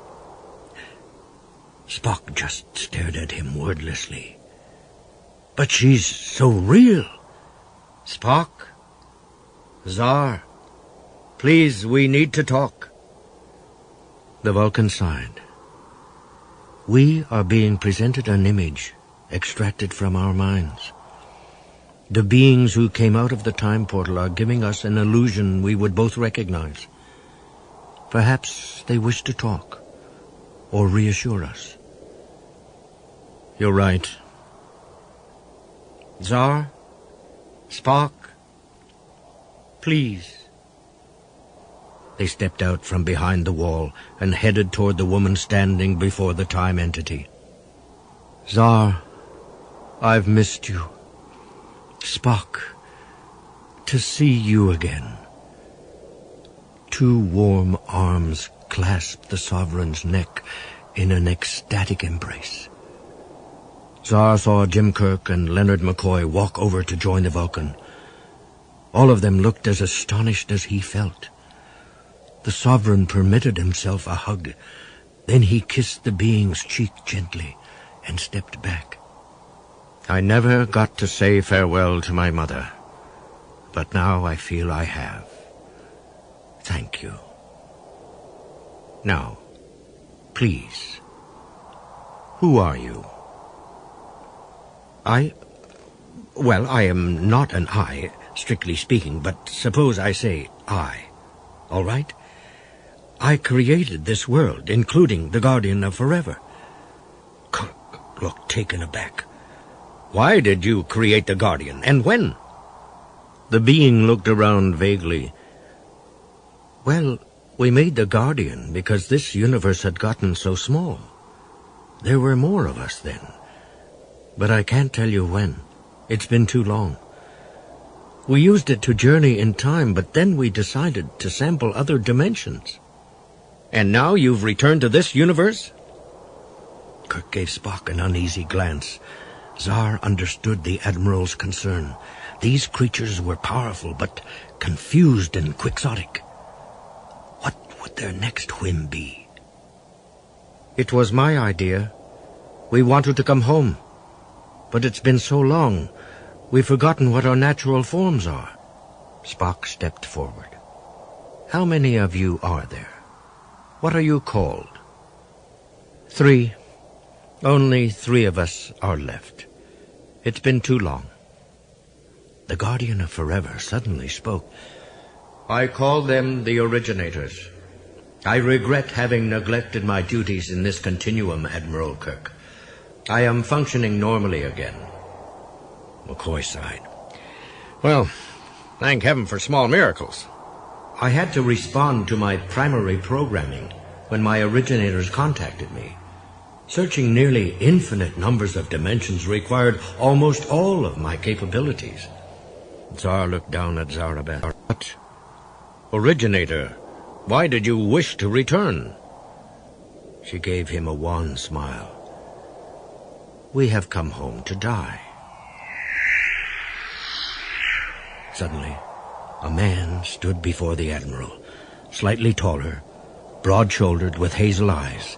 Speaker 3: Spock just stared at him wordlessly. But she's so real. Spock, Zar, please, we need to talk. The Vulcan sighed. We are being presented an image extracted from our minds. The beings who came out of the time portal are giving us an illusion we would both recognize. Perhaps they wish to talk or reassure us. You're right. Zar, Spock, please. They stepped out from behind the wall and headed toward the woman standing before the time entity. Zar, I've missed you. Spock, to see you again. Two warm arms clasped the Sovereign's neck in an ecstatic embrace. Zar saw Jim Kirk and Leonard McCoy walk over to join the Vulcan. All of them looked as astonished as he felt. The Sovereign permitted himself a hug. Then he kissed the being's cheek gently and stepped back. I never got to say farewell to my mother, but now I feel I have. Thank you. Now, please, who are you? I am not an I, strictly speaking, but suppose I say I, all right? I created this world, including the Guardian of Forever. Kirk looked taken aback. Why did you create the Guardian, and when? The being looked around vaguely. Well, we made the Guardian because this universe had gotten so small. There were more of us then. But I can't tell you when. It's been too long. We used it to journey in time, but then we decided to sample other dimensions. And now you've returned to this universe? Kirk gave Spock an uneasy glance. Zar understood the Admiral's concern. These creatures were powerful, but confused and quixotic. What would their next whim be? It was my idea. We wanted to come home. But it's been so long, we've forgotten what our natural forms are. Spock stepped forward. How many of you are there? What are you called? 3. Only 3 of us are left. It's been too long. The Guardian of Forever suddenly spoke. I call them the originators. I regret having neglected my duties in this continuum, Admiral Kirk. I am functioning normally again. McCoy sighed. Well, thank heaven for small miracles. I had to respond to my primary programming when my originators contacted me. Searching nearly infinite numbers of dimensions required almost all of my capabilities. Zar looked down at Zarabeth. But, originator, why did you wish to return? She gave him a wan smile. We have come home to die. Suddenly, a man stood before the Admiral, slightly taller, broad-shouldered, with hazel eyes.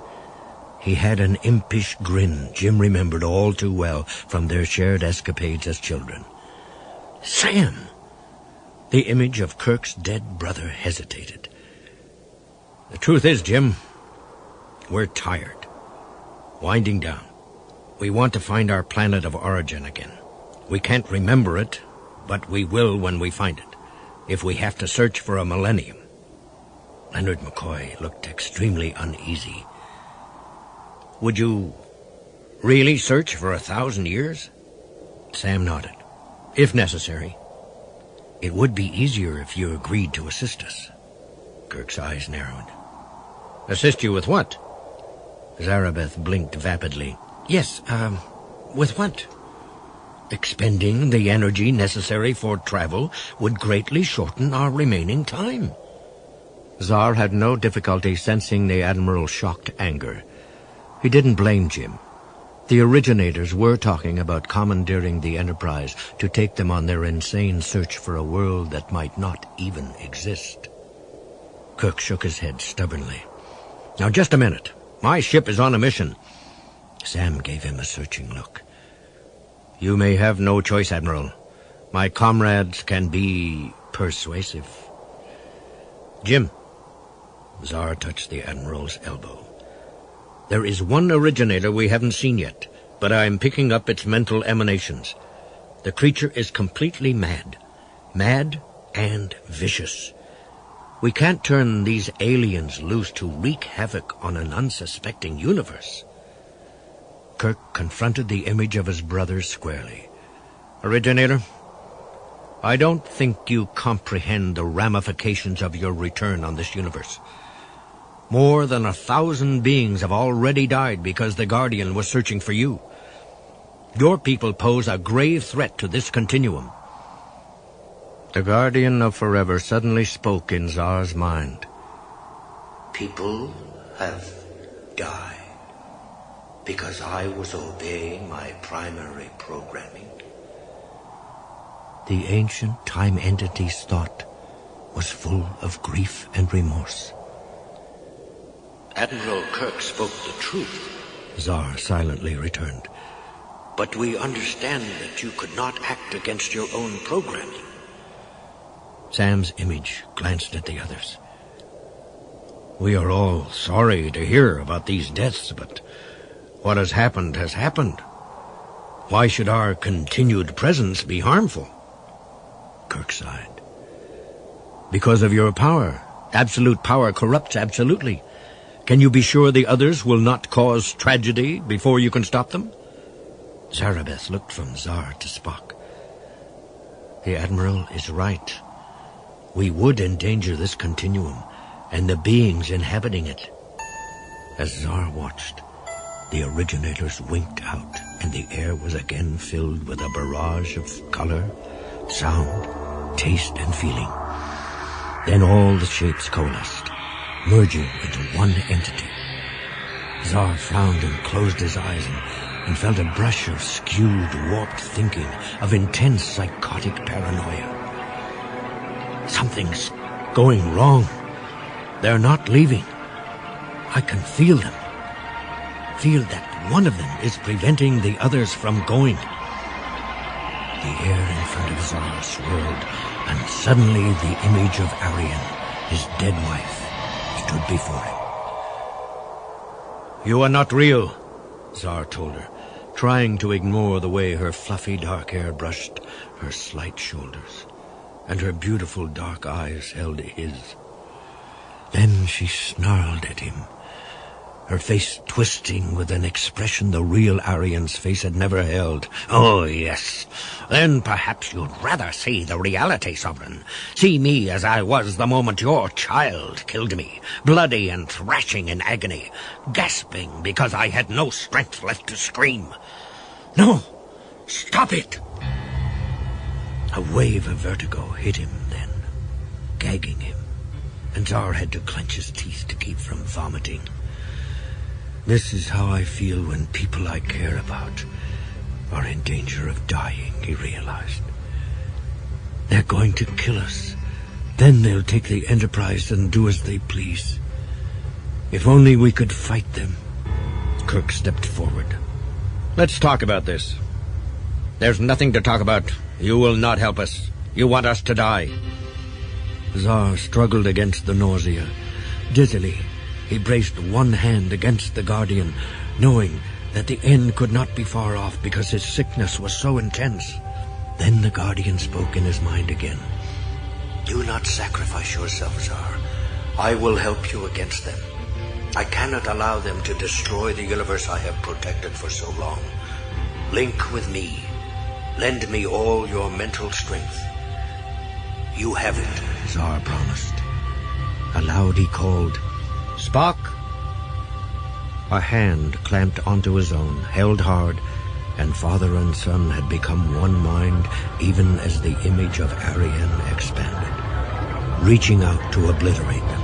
Speaker 3: He had an impish grin Jim remembered all too well from their shared escapades as children. Sam! The image of Kirk's dead brother hesitated. The truth is, Jim, we're tired. Winding down. We want to find our planet of origin again. We can't remember it, but we will when we find it, if we have to search for a millennium. Leonard McCoy looked extremely uneasy. Would you really search for 1,000 years? Sam nodded. If necessary. It would be easier if you agreed to assist us. Kirk's eyes narrowed. Assist you with what? Zarabeth blinked vapidly. Yes, with what? Expending the energy necessary for travel would greatly shorten our remaining time. Zar had no difficulty sensing the Admiral's shocked anger. He didn't blame Jim. The originators were talking about commandeering the Enterprise to take them on their insane search for a world that might not even exist. Kirk shook his head stubbornly. Now, just a minute. My ship is on a mission. Sam gave him a searching look. You may have no choice, Admiral. My comrades can be persuasive. Jim. Zar touched the Admiral's elbow. There is one originator we haven't seen yet, but I'm picking up its mental emanations. The creature is completely mad. Mad and vicious. We can't turn these aliens loose to wreak havoc on an unsuspecting universe. Kirk confronted the image of his brother squarely. Originator, I don't think you comprehend the ramifications of your return on this universe. More than 1,000 beings have already died because the Guardian was searching for you. Your people pose a grave threat to this continuum. The Guardian of Forever suddenly spoke in Zar's mind.
Speaker 4: People have died because I was obeying my primary programming.
Speaker 3: The ancient time entity's thought was full of grief and remorse.
Speaker 4: Admiral Kirk spoke the truth,
Speaker 3: Zar silently returned.
Speaker 4: but we understand that you could not act against your own programming.
Speaker 3: Sam's image glanced at the others. We are all sorry to hear about these deaths, but what has happened has happened. Why should our continued presence be harmful? Kirk sighed. Because of your power. Absolute power corrupts absolutely. Can you be sure the others will not cause tragedy before you can stop them? Zarabeth looked from Zar to Spock. The Admiral is right. We would endanger this continuum and the beings inhabiting it. As Zar watched, the originators winked out, and the air was again filled with a barrage of color, sound, taste, and feeling. Then all the shapes coalesced, merging into one entity. Zar frowned and closed his eyes and felt a brush of skewed, warped thinking, of intense psychotic paranoia. Something's going wrong. They're not leaving. I can feel them. Feel that one of them is preventing the others from going. The air in front of Zar swirled, and suddenly the image of Arian, his dead wife, stood before him. You are not real, Zar told her, trying to ignore the way her fluffy dark hair brushed her slight shoulders, and her beautiful dark eyes held his. Then she snarled at him, her face twisting with an expression the real Arian's face had never held. Oh, yes. Then perhaps you'd rather see the reality, Sovereign. See me as I was the moment your child killed me, bloody and thrashing in agony, gasping because I had no strength left to scream. No! Stop it! A wave of vertigo hit him then, gagging him, and Zar had to clench his teeth to keep from vomiting. This is how I feel when people I care about are in danger of dying, he realized. They're going to kill us. Then they'll take the Enterprise and do as they please. If only we could fight them. Kirk stepped forward. Let's talk about this. There's nothing to talk about. You will not help us. You want us to die. Zar struggled against the nausea. Dizzily, he braced one hand against the Guardian, knowing that the end could not be far off because his sickness was so intense. Then the Guardian spoke in his mind again. Do not sacrifice yourself, Zar. I will help you against them. I cannot allow them to destroy the universe I have protected for so long. Link with me. Lend me all your mental strength. You have it, Zar promised. Aloud he called, Spock! A hand clamped onto his own, held hard, and father and son had become one mind even as the image of Arian expanded, reaching out to obliterate them.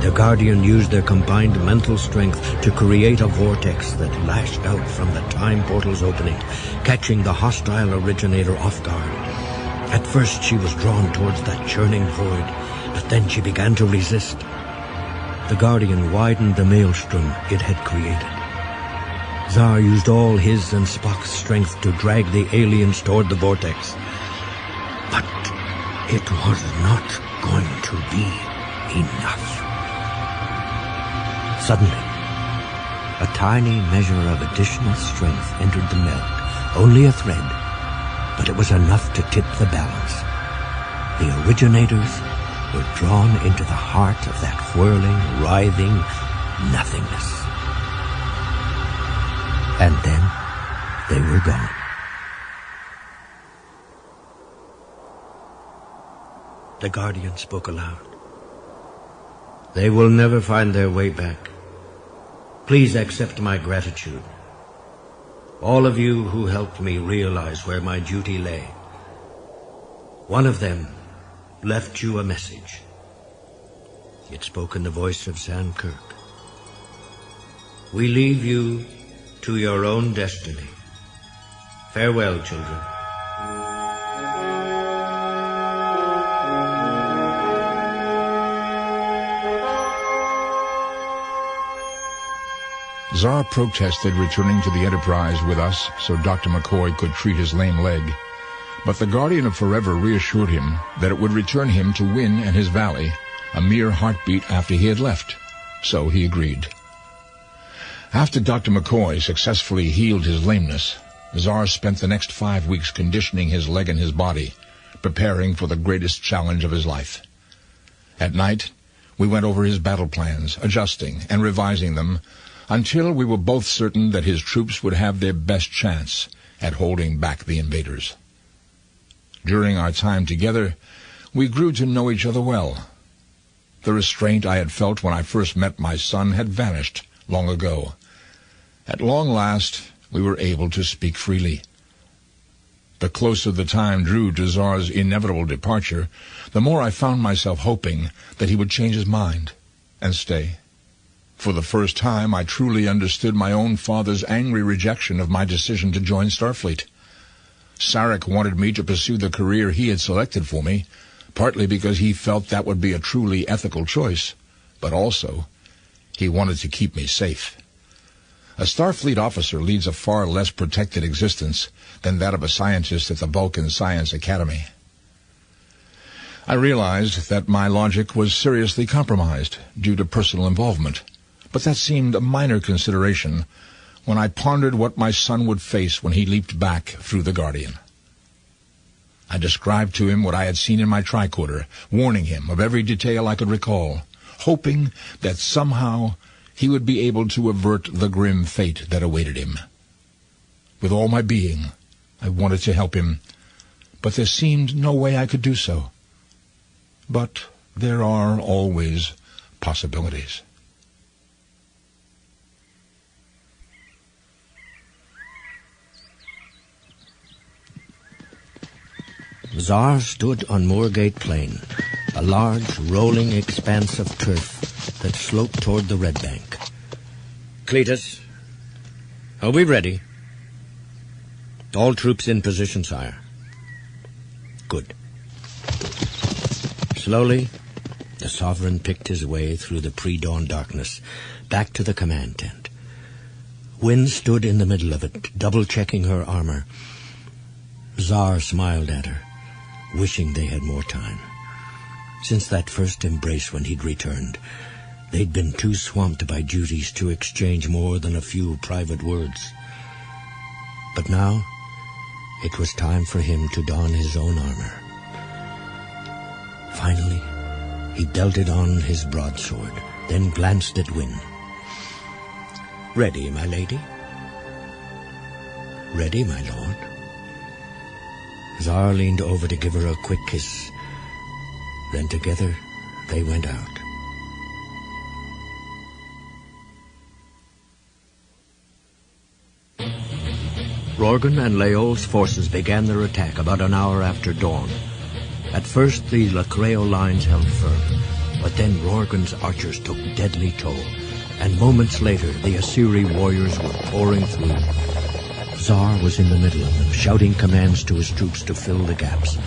Speaker 3: The Guardian used their combined mental strength to create a vortex that lashed out from the time portal's opening, catching the hostile originator off guard. At first she was drawn towards that churning void, But then she began to resist. The Guardian widened the maelstrom it had created. Zar used all his and Spock's strength to drag the aliens toward the vortex. But it was not going to be enough. Suddenly, a tiny measure of additional strength entered the meld. Only a thread, but it was enough to tip the balance. The originators were drawn into the heart of that whirling, writhing nothingness. And then they were gone. The Guardian spoke aloud. They will never find their way back. Please accept my gratitude. All of you who helped me realize where my duty lay. One of them left you a message. It spoke in the voice of Sam Kirk. We leave you to your own destiny. Farewell, children.
Speaker 2: Zar protested returning to the Enterprise with us so Dr. McCoy could treat his lame leg, but the Guardian of Forever reassured him that it would return him to Wynn and his valley a mere heartbeat after he had left, so he agreed. After Dr. McCoy successfully healed his lameness, Zar spent the next 5 weeks conditioning his leg and his body, preparing for the greatest challenge of his life. At night, we went over his battle plans, adjusting and revising them, until we were both certain that his troops would have their best chance at holding back the invaders. During our time together, we grew to know each other well. The restraint I had felt when I first met my son had vanished long ago. At long last, we were able to speak freely. The closer the time drew to Zar's inevitable departure, the more I found myself hoping that he would change his mind and stay. For the first time, I truly understood my own father's angry rejection of my decision to join Starfleet. Sarek wanted me to pursue the career he had selected for me, partly because he felt that would be a truly ethical choice, but also he wanted to keep me safe. A Starfleet officer leads a far less protected existence than that of a scientist at the Vulcan Science Academy. I realized that my logic was seriously compromised due to personal involvement, but that seemed a minor consideration when I pondered what my son would face when he leaped back through the Guardian. I described to him what I had seen in my tricorder, warning him of every detail I could recall, hoping that somehow he would be able to avert the grim fate that awaited him. With all my being, I wanted to help him, but there seemed no way I could do so. But there are always possibilities.
Speaker 3: Zar stood on Moorgate Plain, a large, rolling expanse of turf that sloped toward the Red Bank. Cletus, are we ready? All troops in position, sire. Good. Slowly, the Sovereign picked his way through the pre-dawn darkness, back to the command tent. Wynn stood in the middle of it, double-checking her armor. Zar smiled at her, wishing they had more time. Since that first embrace when he'd returned, they'd been too swamped by duties to exchange more than a few private words. But now, it was time for him to don his own armor. Finally, he belted on his broadsword, then glanced at Wynn. Ready, my lady? Ready, my lord? Zar leaned over to give her a quick kiss. Then together they went out. Rorgan and Leol's forces began their attack about an hour after dawn. At first the Lacreo lines held firm, but then Rorgan's archers took deadly toll, and moments later the Asiri warriors were pouring through. Zar was in the middle of them, shouting commands to his troops to fill the gaps.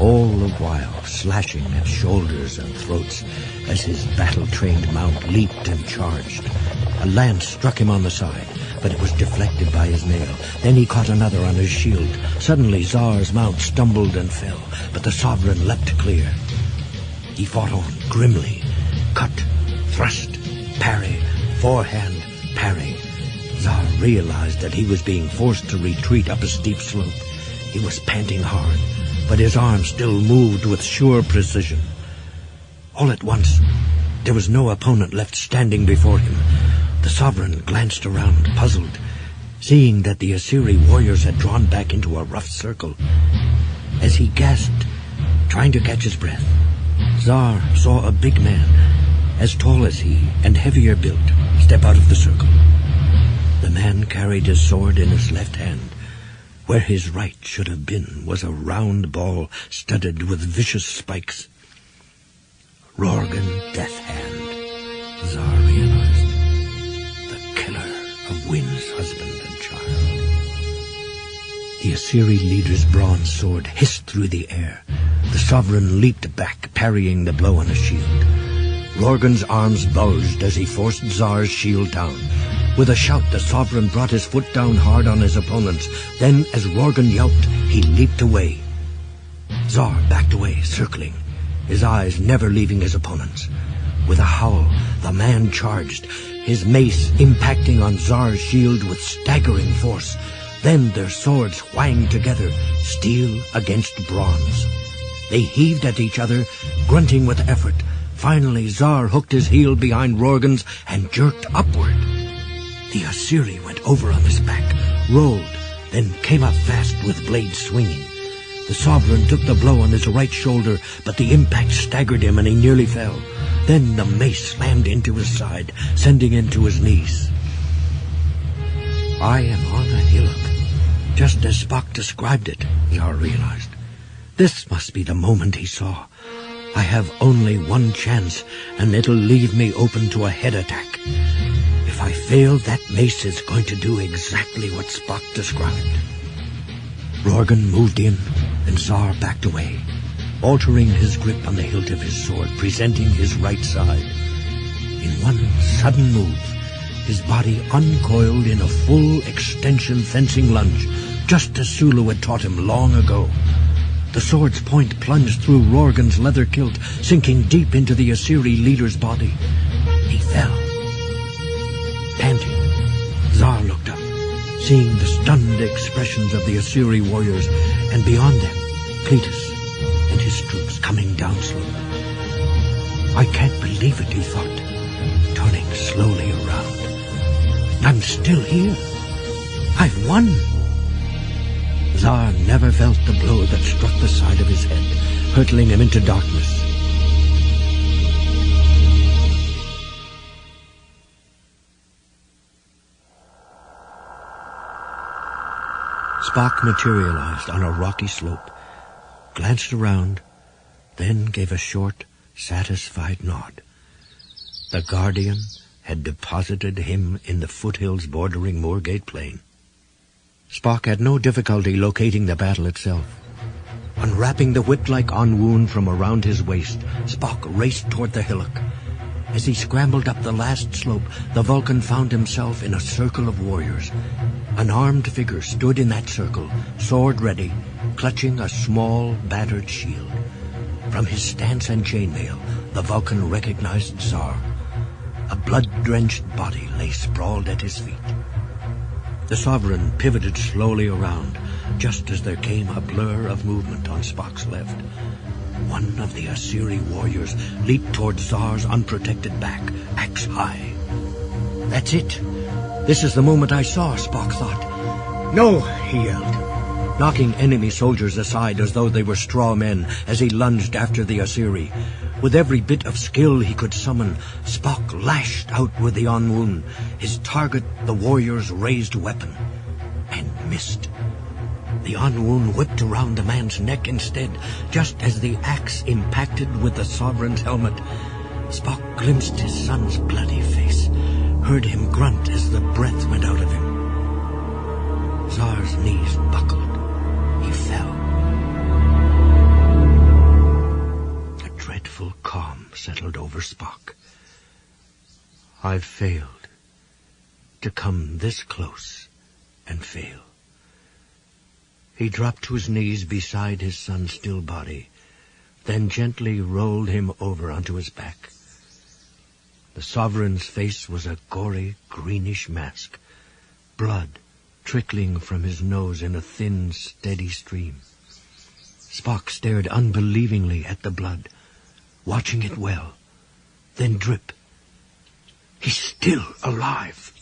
Speaker 3: all the while slashing at shoulders and throats as his battle-trained mount leaped and charged. A lance struck him on the side, but it was deflected by his nail. Then he caught another on his shield. Suddenly Zar's mount stumbled and fell, but the Sovereign leapt clear. He fought on, grimly. Cut, thrust, parry, forehand, parry. Zar realized that he was being forced to retreat up a steep slope. He was panting hard, but his arm still moved with sure precision. All at once, there was no opponent left standing before him. The Sovereign glanced around, puzzled, seeing that the Assyri warriors had drawn back into a rough circle. As he gasped, trying to catch his breath, Zar saw a big man, as tall as he and heavier built, step out of the circle. The man carried his sword in his left hand. Where his right should have been was a round ball studded with vicious spikes. Rorgan Death Hand, Zar realized. The killer of Win's husband and child. The Assyri leader's bronze sword hissed through the air. The Sovereign leaped back, parrying the blow on his shield. Rorgan's arms bulged as he forced Zar's shield down. With a shout, the Sovereign brought his foot down hard on his opponent's. Then, as Rorgan yelped, he leaped away. Zar backed away, circling, his eyes never leaving his opponent's. With a howl, the man charged, his mace impacting on Zar's shield with staggering force. Then their swords whanged together, steel against bronze. They heaved at each other, grunting with effort. Finally, Zar hooked his heel behind Rorgan's and jerked upward. The Assyri went over on his back, rolled, then came up fast with blades swinging. The Sovereign took the blow on his right shoulder, but the impact staggered him and he nearly fell. Then the mace slammed into his side, sending him to his knees. I am on a hillock, just as Spock described it, Zar realized. This must be the moment he saw. I have only one chance, and it'll leave me open to a head attack. If I fail, that mace is going to do exactly what Spock described. Rorgan moved in, and Zar backed away, altering his grip on the hilt of his sword, presenting his right side. In one sudden move, his body uncoiled in a full extension fencing lunge, just as Sulu had taught him long ago. The sword's point plunged through Rorgan's leather kilt, sinking deep into the Assyri leader's body. He fell. Panting, Zar looked up, seeing the stunned expressions of the Assyri warriors, and beyond them, Cletus and his troops coming down slowly. I can't believe it, he thought, turning slowly around. I'm still here. I've won. Zar never felt the blow that struck the side of his head, hurtling him into darkness. Spock materialized on a rocky slope, glanced around, then gave a short, satisfied nod. The Guardian had deposited him in the foothills bordering Moorgate Plain. Spock had no difficulty locating the battle itself. Unwrapping the whip-like enwound from around his waist, Spock raced toward the hillock. As he scrambled up the last slope, the Vulcan found himself in a circle of warriors. An armed figure stood in that circle, sword ready, clutching a small, battered shield. From his stance and chainmail, the Vulcan recognized Zar. A blood-drenched body lay sprawled at his feet. The Sovereign pivoted slowly around, just as there came a blur of movement on Spock's left. One of the Assyri warriors leaped toward Zar's unprotected back, axe high. That's it. This is the moment I saw, Spock thought. No, he yelled, knocking enemy soldiers aside as though they were straw men as he lunged after the Assyri. With every bit of skill he could summon, Spock lashed out with the enwound, his target the warrior's raised weapon, and missed. The enwound whipped around the man's neck instead, just as the axe impacted with the Sovereign's helmet. Spock glimpsed his son's bloody face, heard him grunt as the breath went out of him. Zar's knees buckled. He fell. over Spock. I've failed to come this close and fail. He dropped to his knees beside his son's still body, then gently rolled him over onto his back. The Sovereign's face was a gory, greenish mask, blood trickling from his nose in a thin, steady stream. Spock stared unbelievingly at the blood, watching it well, then drip. He's still alive.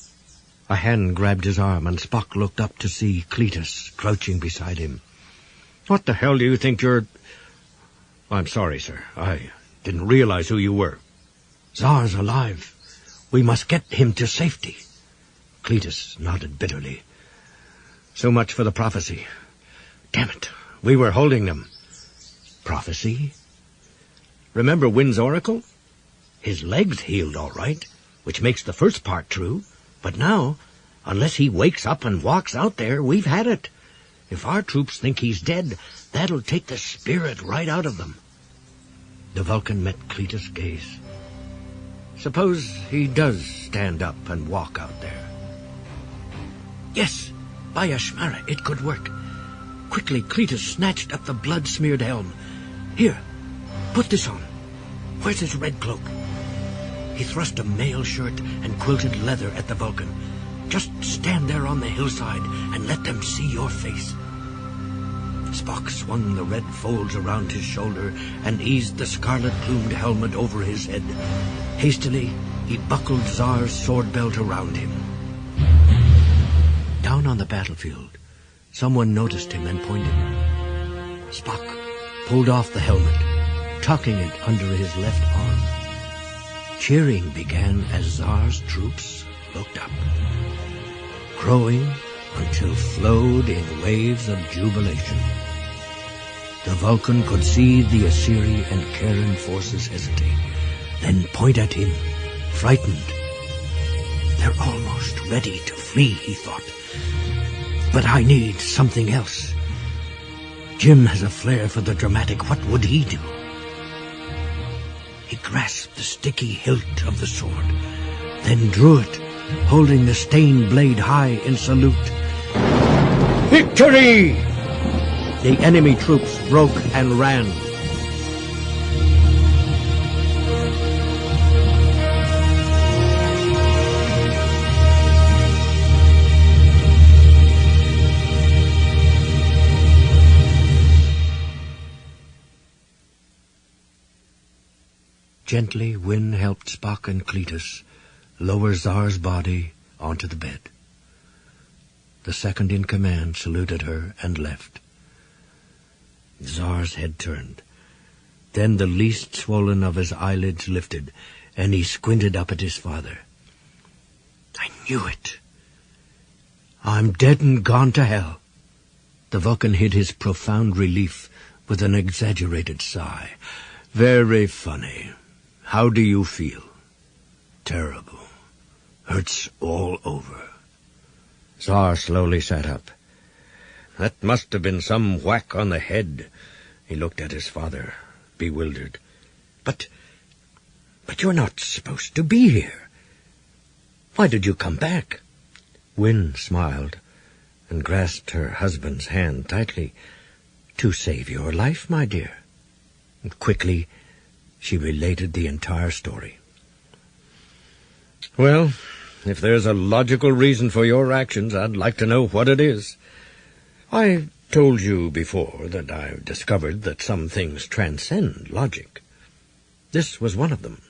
Speaker 3: A hand grabbed his arm, and Spock looked up to see Cletus crouching beside him. What the hell do you think you're... I'm sorry, sir. I didn't realize who you were. Zar's alive. We must get him to safety. Cletus nodded bitterly. So much for the prophecy. Damn it. We were holding them. Prophecy? Remember Wynn's oracle? His legs healed all right, which makes the first part true. But now, unless he wakes up and walks out there, we've had it. If our troops think he's dead, that'll take the spirit right out of them. The Vulcan met Cletus' gaze. Suppose he does stand up and walk out there. Yes, by Ashmara, it could work. Quickly, Cletus snatched up the blood-smeared helm. Here, put this on. Where's his red cloak? He thrust a mail shirt and quilted leather at the Vulcan. Just stand there on the hillside and let them see your face. Spock swung the red folds around his shoulder and eased the scarlet-plumed helmet over his head. Hastily, he buckled Zar's sword belt around him. Down on the battlefield, someone noticed him and pointed. Spock pulled off the helmet, tucking it under his left arm. Cheering began as Zar's troops looked up, growing until flowed in waves of jubilation. The Vulcan could see the Assyri and Karen forces hesitate, then point at him, frightened. They're almost ready to flee, he thought. But I need something else. Jim has a flair for the dramatic. What would he do? He grasped the sticky hilt of the sword, then drew it, holding the stained blade high in salute. Victory! The enemy troops broke and ran. Gently, Wynn helped Spock and Cletus lower Zar's body onto the bed. The second in command saluted her and left. Zar's head turned. Then the least swollen of his eyelids lifted, and he squinted up at his father. I knew it. I'm dead and gone to hell. The Vulcan hid his profound relief with an exaggerated sigh. Very funny. How do you feel? Terrible. Hurts all over. Zar slowly sat up. That must have been some whack on the head. He looked at his father, bewildered. But you're not supposed to be here. Why did you come back? Wynn smiled and grasped her husband's hand tightly. To save your life, my dear. And quickly, she related the entire story. Well, if there's a logical reason for your actions, I'd like to know what it is. I told you before that I've discovered that some things transcend logic. This was one of them.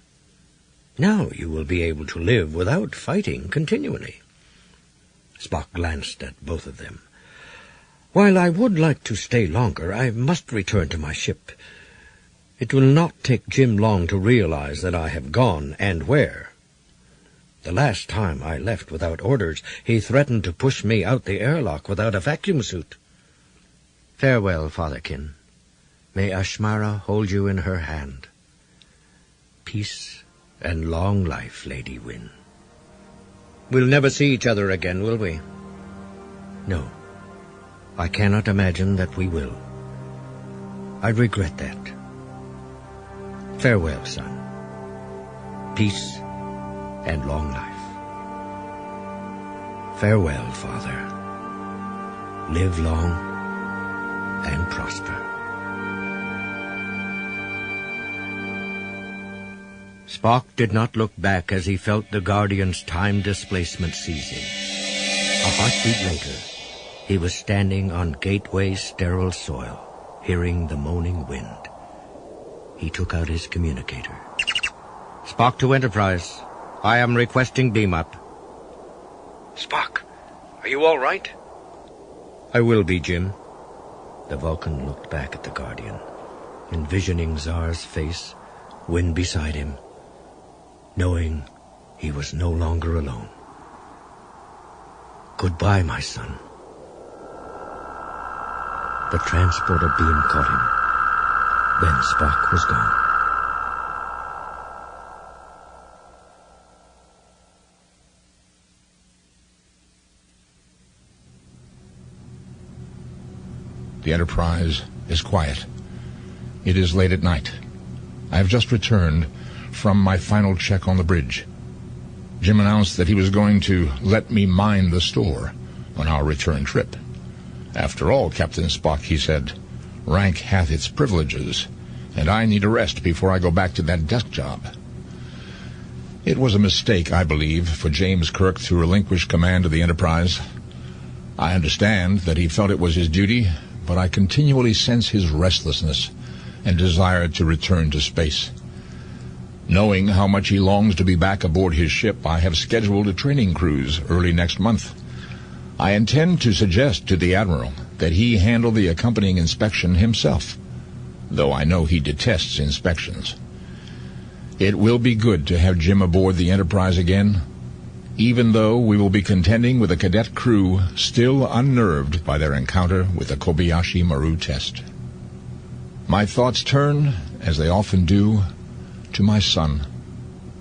Speaker 3: Now you will be able to live without fighting continually. Spock glanced at both of them. While I would like to stay longer, I must return to my ship. It will not take Jim long to realize that I have gone and where. The last time I left without orders, he threatened to push me out the airlock without a vacuum suit. Farewell, Fatherkin. May Ashmara hold you in her hand. Peace and long life, Lady Wynn. We'll never see each other again, will we? No. I cannot imagine that we will. I regret that. Farewell, son. peace and long life. Farewell, Father. Live long and prosper. Spock did not look back as he felt the Guardian's time displacement ceasing. A heartbeat later, he was standing on Gateway's sterile soil, hearing the moaning wind. He took out his communicator. Spock to Enterprise. I am requesting beam up.
Speaker 4: Spock, are you all right?
Speaker 3: I will be, Jim. The Vulcan looked back at the Guardian, envisioning Zar's face, Wynn beside him, knowing he was no longer alone. Goodbye, my son. The transporter beam caught him. Then Spock was gone.
Speaker 2: The Enterprise is quiet. It is late at night. I have just returned from my final check on the bridge. Jim announced that he was going to let me mind the store on our return trip. After all, Captain Spock, he said, rank hath its privileges, and I need a rest before I go back to that desk job. It was a mistake, I believe, for James Kirk to relinquish command of the Enterprise. I understand that he felt it was his duty, but I continually sense his restlessness and desire to return to space. Knowing how much he longs to be back aboard his ship, I have scheduled a training cruise early next month. I intend to suggest to the Admiral that he handle the accompanying inspection himself, though I know he detests inspections. It will be good to have Jim aboard the Enterprise again, even though we will be contending with a cadet crew still unnerved by their encounter with the Kobayashi Maru test. My thoughts turn, as they often do, to my son,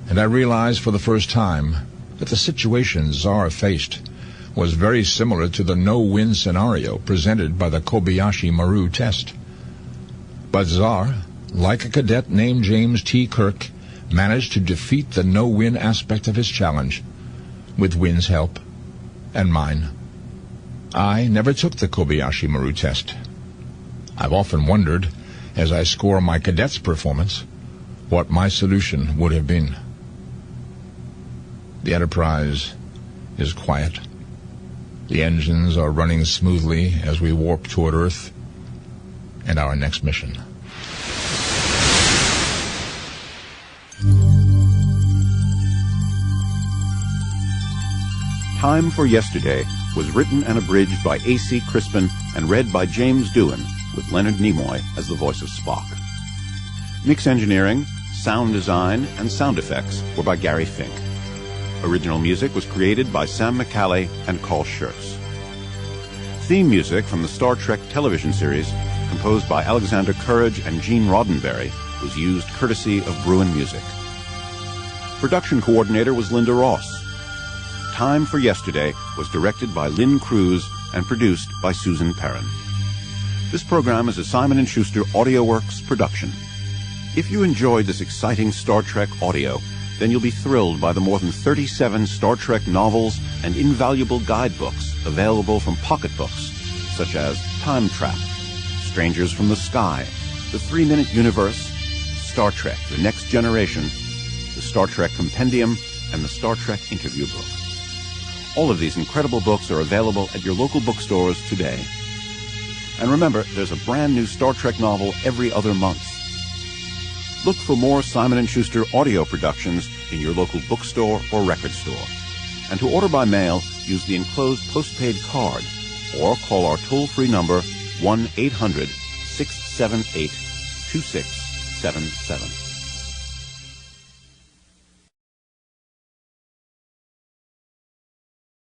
Speaker 2: and I realize for the first time that the situation Zar faced was very similar to the no-win scenario presented by the Kobayashi Maru test. But Zar, like a cadet named James T. Kirk, managed to defeat the no-win aspect of his challenge, with Wynn's help and mine. I never took the Kobayashi Maru test. I've often wondered, as I score my cadet's performance, what my solution would have been. The Enterprise is quiet. The engines are running smoothly as we warp toward Earth and our next mission.
Speaker 6: Time for Yesterday was written and abridged by A.C. Crispin and read by James Doohan, with Leonard Nimoy as the voice of Spock. Mix engineering, sound design, and sound effects were by Gary Fink. Original music was created by Sam McCalley and Carl Schurz. Theme music from the Star Trek television series, composed by Alexander Courage and Gene Roddenberry, was used courtesy of Bruin Music. Production coordinator was Linda Ross. Time for Yesterday was directed by Lynn Cruz and produced by Susan Perrin. This program is a Simon & Schuster AudioWorks production. If you enjoyed this exciting Star Trek audio, then you'll be thrilled by the more than 37 Star Trek novels and invaluable guidebooks available from Pocketbooks, such as Time Trap, Strangers from the Sky, The 3-Minute Universe, Star Trek, The Next Generation, the Star Trek Compendium, and the Star Trek Interview Book. All of these incredible books are available at your local bookstores today. And remember, there's a brand new Star Trek novel every other month. Look for more Simon & Schuster audio productions in your local bookstore or record store. And to order by mail, use the enclosed postpaid card or call our toll-free number 1-800-678-2677.